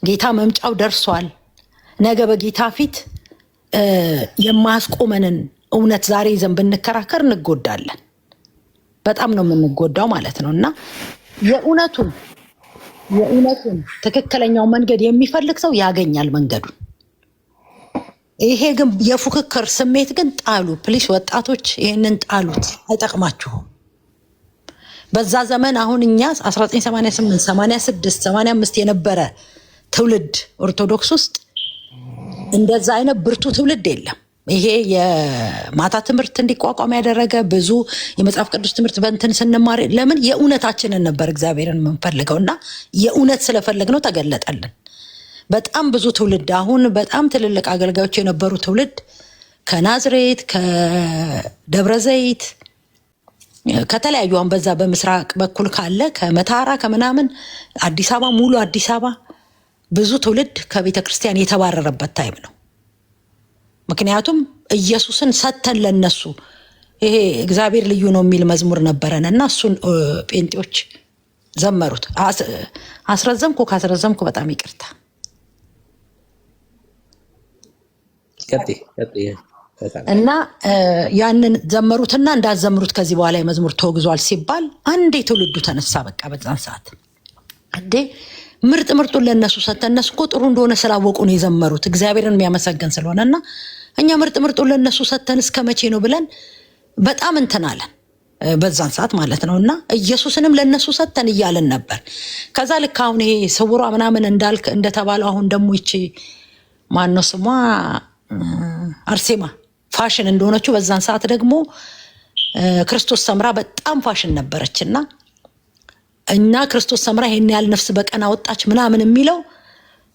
ጌታ መምጫው ደርሷል። ነገ በጌታ ፊት የማያስቆመንን እውነት ዛሬ ይዘን ብንከራከር እንጎዳለን። በጣም ነው የምንጎዳው ማለት ነው። እና የእውነቱን ትክክለኛው መንገድ የሚፈልግ ሰው ያገኛል መንገዱን። ይሄ ግን የፉክክር ስሜት ግን ጣሉ ፕሊስ፣ ወጣቶች ይህንን ጣሉት፣ አይጠቅማችሁም። በዛ ዘመን አሁን እኛ 1988 86 85 የነበረ ትውልድ ኦርቶዶክስ ውስጥ እንደዛ አይነት ብርቱ ትውልድ የለም። ይሄ የማታ ትምህርት እንዲቋቋም ያደረገ ብዙ የመጽሐፍ ቅዱስ ትምህርት በእንትን ስንማር ለምን የእውነታችንን ነበር እግዚአብሔርን የምንፈልገው እና የእውነት ስለፈለግነው ተገለጠልን። በጣም ብዙ ትውልድ አሁን በጣም ትልልቅ አገልጋዮች የነበሩ ትውልድ ከናዝሬት ከደብረ ዘይት ከተለያዩ አሁን በዛ በምስራቅ በኩል ካለ ከመታራ ከምናምን አዲስ አበባ ሙሉ አዲስ አበባ ብዙ ትውልድ ከቤተ ክርስቲያን የተባረረበት ታይም ነው። ምክንያቱም ኢየሱስን ሰተን ለነሱ ይሄ እግዚአብሔር ልዩ ነው የሚል መዝሙር ነበረን እና እሱን ጴንጤዎች ዘመሩት። ካስረዘምኩ በጣም ይቅርታ። እና ያንን ዘመሩትና እንዳዘምሩት ከዚህ በኋላ የመዝሙር ተወግዟል ሲባል አንዴ ትውልዱ ተነሳ። በቃ በዛን ሰዓት እንዴ ምርጥ ምርጡን ለነሱ ሰተን እነሱ እኮ ጥሩ እንደሆነ ስላወቁ ነው የዘመሩት እግዚአብሔርን የሚያመሰግን ስለሆነና እኛ ምርጥ ምርጡን ለነሱ ሰተን እስከ መቼ ነው ብለን በጣም እንትናለን በዛን ሰዓት ማለት ነው። እና ኢየሱስንም ለነሱ ሰተን እያለን ነበር። ከዛ ልክ አሁን ይሄ ስውሯ ምናምን እንዳልክ እንደተባለው አሁን ደግሞ ይቺ ማነው ስሟ አርሴማ ፋሽን እንደሆነችው በዛን ሰዓት ደግሞ ክርስቶስ ሰምራ በጣም ፋሽን ነበረችና እና ክርስቶስ ሰምራ ይሄን ያህል ነፍስ በቀን አወጣች ምናምን የሚለው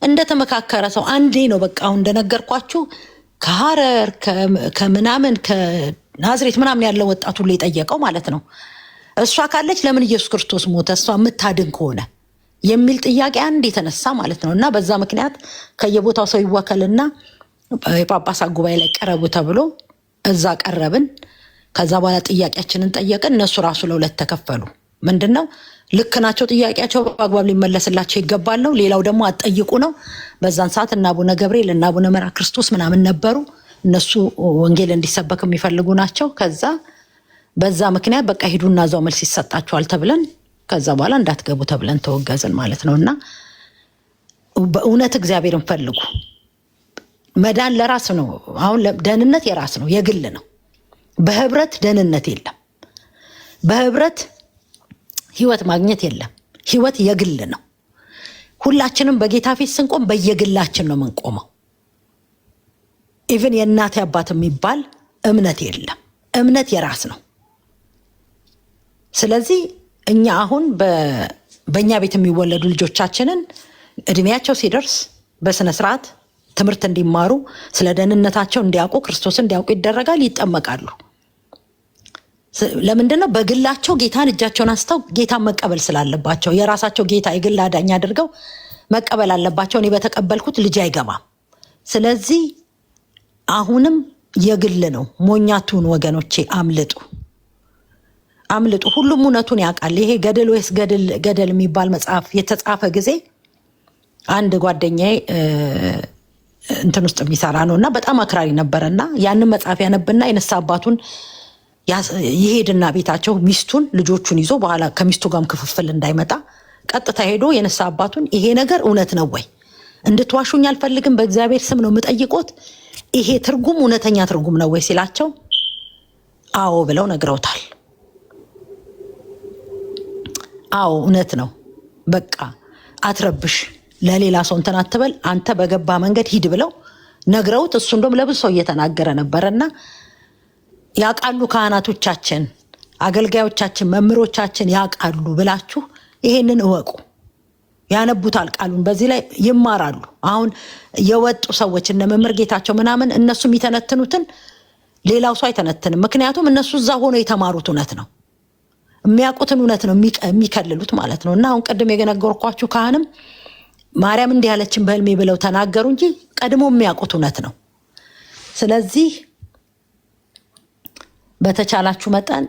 እንደተመካከረ ሰው አንዴ ነው በቃ አሁን እንደነገርኳችሁ ከሐረር ከምናምን ከናዝሬት ምናምን ያለው ወጣቱ ሁሉ የጠየቀው ማለት ነው። እሷ ካለች ለምን ኢየሱስ ክርስቶስ ሞተ? እሷ የምታድን ከሆነ የሚል ጥያቄ አንድ የተነሳ ማለት ነው። እና በዛ ምክንያት ከየቦታው ሰው ይወከልና የጳጳሳት ጉባኤ ላይ ቀረቡ ተብሎ እዛ ቀረብን። ከዛ በኋላ ጥያቄያችንን ጠየቅን። እነሱ ራሱ ለሁለት ተከፈሉ። ምንድነው ልክ ናቸው፣ ጥያቄያቸው በአግባብ ሊመለስላቸው ይገባል ነው። ሌላው ደግሞ አትጠይቁ ነው። በዛን ሰዓት እና አቡነ ገብርኤል እና አቡነ መርዓ ክርስቶስ ምናምን ነበሩ። እነሱ ወንጌል እንዲሰበክ የሚፈልጉ ናቸው። ከዛ በዛ ምክንያት በቃ ሂዱና እዛው መልስ ይሰጣቸዋል ተብለን ከዛ በኋላ እንዳትገቡ ተብለን ተወገዝን ማለት ነው። እና በእውነት እግዚአብሔርን ፈልጉ። መዳን ለራስ ነው። አሁን ደህንነት የራስ ነው፣ የግል ነው። በህብረት ደህንነት የለም። በህብረት ህይወት ማግኘት የለም። ህይወት የግል ነው። ሁላችንም በጌታ ፊት ስንቆም በየግላችን ነው የምንቆመው። ኢቭን የእናት አባት የሚባል እምነት የለም። እምነት የራስ ነው። ስለዚህ እኛ አሁን በእኛ ቤት የሚወለዱ ልጆቻችንን እድሜያቸው ሲደርስ በስነ ስርዓት ትምህርት እንዲማሩ ስለ ደህንነታቸው እንዲያውቁ ክርስቶስን እንዲያውቁ ይደረጋል፣ ይጠመቃሉ። ለምንድነው? በግላቸው ጌታን እጃቸውን አንስተው ጌታን መቀበል ስላለባቸው የራሳቸው ጌታ የግል አዳኝ አድርገው መቀበል አለባቸው። እኔ በተቀበልኩት ልጅ አይገባም። ስለዚህ አሁንም የግል ነው። ሞኛቱን ወገኖቼ አምልጡ፣ አምልጡ። ሁሉም እውነቱን ያውቃል። ይሄ ገደል ወይስ ገደል የሚባል መጽሐፍ የተጻፈ ጊዜ አንድ ጓደኛዬ እንትን ውስጥ የሚሰራ ነው እና በጣም አክራሪ ነበረና ያንን መጽሐፍ ያነብና የነሳ አባቱን ይሄድና ቤታቸው ሚስቱን ልጆቹን ይዞ በኋላ ከሚስቱ ጋርም ክፍፍል እንዳይመጣ ቀጥታ ሄዶ የነሳ አባቱን ይሄ ነገር እውነት ነው ወይ? እንድትዋሹኝ አልፈልግም፣ በእግዚአብሔር ስም ነው የምጠይቆት፣ ይሄ ትርጉም እውነተኛ ትርጉም ነው ወይ ሲላቸው አዎ ብለው ነግረውታል። አዎ እውነት ነው፣ በቃ አትረብሽ፣ ለሌላ ሰው እንትን አትበል፣ አንተ በገባ መንገድ ሂድ ብለው ነግረውት እሱ እንደውም ለብዙ ሰው እየተናገረ ነበረና ያውቃሉ ካህናቶቻችን፣ አገልጋዮቻችን፣ መምህሮቻችን ያውቃሉ ብላችሁ ይሄንን እወቁ። ያነቡታል ቃሉን፣ በዚህ ላይ ይማራሉ። አሁን የወጡ ሰዎች እነ መምህር ጌታቸው ምናምን እነሱ የሚተነትኑትን ሌላው ሰው አይተነትንም። ምክንያቱም እነሱ እዛ ሆኖ የተማሩት እውነት ነው፣ የሚያውቁትን እውነት ነው የሚከልሉት ማለት ነው። እና አሁን ቅድም የነገርኳችሁ ካህንም ማርያም እንዲህ ያለችን በህልሜ ብለው ተናገሩ እንጂ ቀድሞ የሚያውቁት እውነት ነው። ስለዚህ በተቻላችሁ መጠን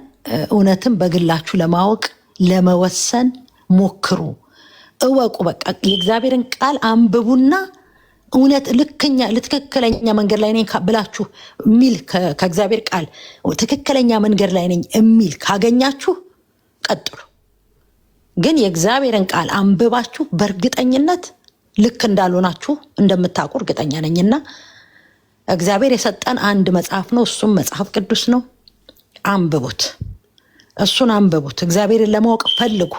እውነትን በግላችሁ ለማወቅ ለመወሰን ሞክሩ፣ እወቁ። በቃ የእግዚአብሔርን ቃል አንብቡና እውነት ትክክለኛ መንገድ ላይ ነኝ ብላችሁ የሚል ከእግዚአብሔር ቃል ትክክለኛ መንገድ ላይ ነኝ የሚል ካገኛችሁ ቀጥሉ። ግን የእግዚአብሔርን ቃል አንብባችሁ በእርግጠኝነት ልክ እንዳልሆናችሁ እንደምታውቁ እርግጠኛ ነኝና እግዚአብሔር የሰጠን አንድ መጽሐፍ ነው፣ እሱም መጽሐፍ ቅዱስ ነው። አንብቡት፣ እሱን አንብቡት። እግዚአብሔርን ለማወቅ ፈልጉ።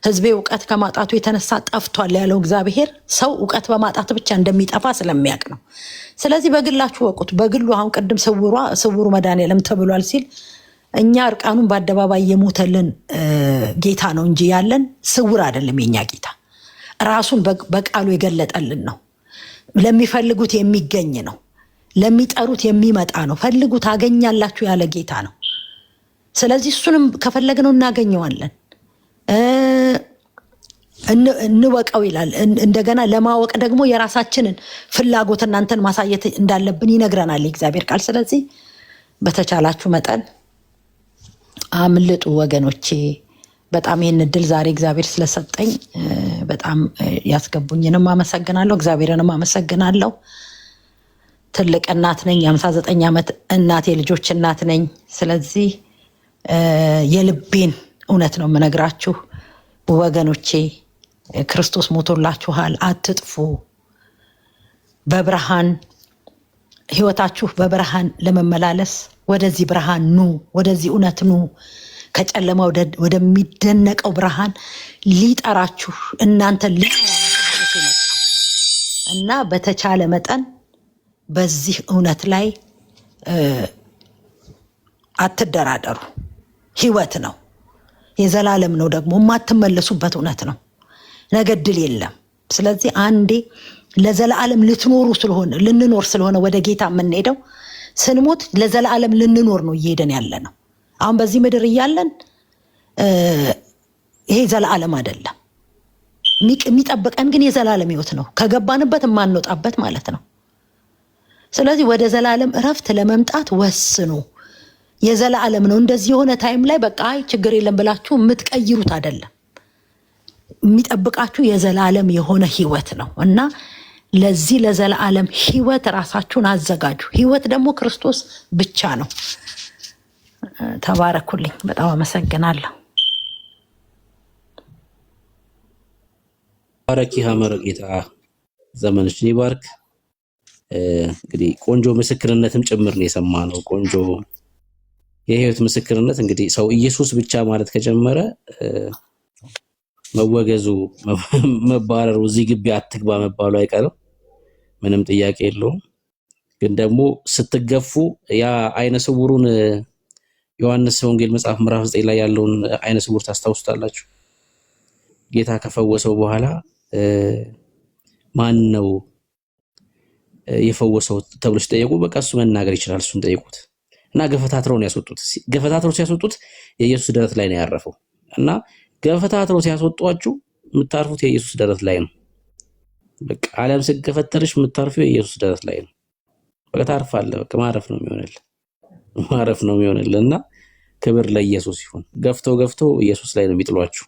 ሕዝቤ እውቀት ከማጣቱ የተነሳ ጠፍቷል ያለው እግዚአብሔር ሰው እውቀት በማጣት ብቻ እንደሚጠፋ ስለሚያውቅ ነው። ስለዚህ በግላችሁ ወቁት። በግሉ አሁን ቅድም ስውሩ መድኃኒዓለም ተብሏል ሲል እኛ እርቃኑን በአደባባይ የሞተልን ጌታ ነው እንጂ ያለን ስውር አይደለም። የኛ ጌታ ራሱን በቃሉ የገለጠልን ነው። ለሚፈልጉት የሚገኝ ነው። ለሚጠሩት የሚመጣ ነው። ፈልጉ ታገኛላችሁ ያለ ጌታ ነው። ስለዚህ እሱንም ከፈለግነው እናገኘዋለን። እንወቀው ይላል። እንደገና ለማወቅ ደግሞ የራሳችንን ፍላጎት እናንተን ማሳየት እንዳለብን ይነግረናል የእግዚአብሔር ቃል። ስለዚህ በተቻላችሁ መጠን አምልጡ ወገኖቼ። በጣም ይህን እድል ዛሬ እግዚአብሔር ስለሰጠኝ በጣም ያስገቡኝንም አመሰግናለሁ፣ እግዚአብሔርንም አመሰግናለሁ። ትልቅ እናት ነኝ፣ የ59 ዓመት እናት፣ የልጆች እናት ነኝ። ስለዚህ የልቤን እውነት ነው የምነግራችሁ ወገኖቼ። ክርስቶስ ሞቶላችኋል፣ አትጥፉ። በብርሃን ህይወታችሁ በብርሃን ለመመላለስ ወደዚህ ብርሃን ኑ፣ ወደዚህ እውነት ኑ። ከጨለማ ወደሚደነቀው ብርሃን ሊጠራችሁ እናንተን ሊጠራችሁ እና በተቻለ መጠን በዚህ እውነት ላይ አትደራደሩ። ህይወት ነው፣ የዘላለም ነው፣ ደግሞ የማትመለሱበት እውነት ነው። ነገ ድል የለም። ስለዚህ አንዴ ለዘላለም ልትኖሩ ስለሆነ ልንኖር ስለሆነ ወደ ጌታ የምንሄደው ስንሞት ለዘላለም ልንኖር ነው እየሄደን ያለ ነው። አሁን በዚህ ምድር እያለን ይሄ ዘላለም አይደለም። የሚጠብቀን ግን የዘላለም ህይወት ነው፣ ከገባንበት የማንወጣበት ማለት ነው። ስለዚህ ወደ ዘላለም እረፍት ለመምጣት ወስኑ። የዘላለም ነው። እንደዚህ የሆነ ታይም ላይ በቃ አይ ችግር የለም ብላችሁ የምትቀይሩት አይደለም። የሚጠብቃችሁ የዘላለም የሆነ ህይወት ነው እና ለዚህ ለዘላለም ህይወት ራሳችሁን አዘጋጁ። ህይወት ደግሞ ክርስቶስ ብቻ ነው። ተባረኩልኝ። በጣም አመሰግናለሁ። ባረኪ ሀመር ጌታ ዘመንሽን ይባርክ። እንግዲህ ቆንጆ ምስክርነትም ጭምር ነው የሰማነው። ቆንጆ የህይወት ምስክርነት። እንግዲህ ሰው ኢየሱስ ብቻ ማለት ከጀመረ መወገዙ መባረሩ እዚህ ግቢ አትግባ መባሉ አይቀርም፣ ምንም ጥያቄ የለውም። ግን ደግሞ ስትገፉ ያ አይነ ስውሩን ዮሐንስ ወንጌል መጽሐፍ ምዕራፍ 9 ላይ ያለውን አይነ ስውር ታስታውሱታላችሁ? ጌታ ከፈወሰው በኋላ ማን ነው የፈወሰው ተብሎ ሲጠየቁ በቃ እሱ መናገር ይችላል፣ እሱን ጠይቁት እና ገፈታትረው ነው ያስወጡት። ገፈታትረው ሲያስወጡት የኢየሱስ ደረት ላይ ነው ያረፈው። እና ገፈታትረው ሲያስወጧችሁ የምታርፉት የኢየሱስ ደረት ላይ ነው። በቃ ዓለም ሲገፈተርሽ የምታርፊው የኢየሱስ ደረት ላይ ነው። በቃ ታርፋለህ። በቃ ማረፍ ነው የሚሆንልህ እና ክብር ለኢየሱስ ይሁን። ገፍተው ኢየሱስ ላይ ነው የሚጥሏችሁ።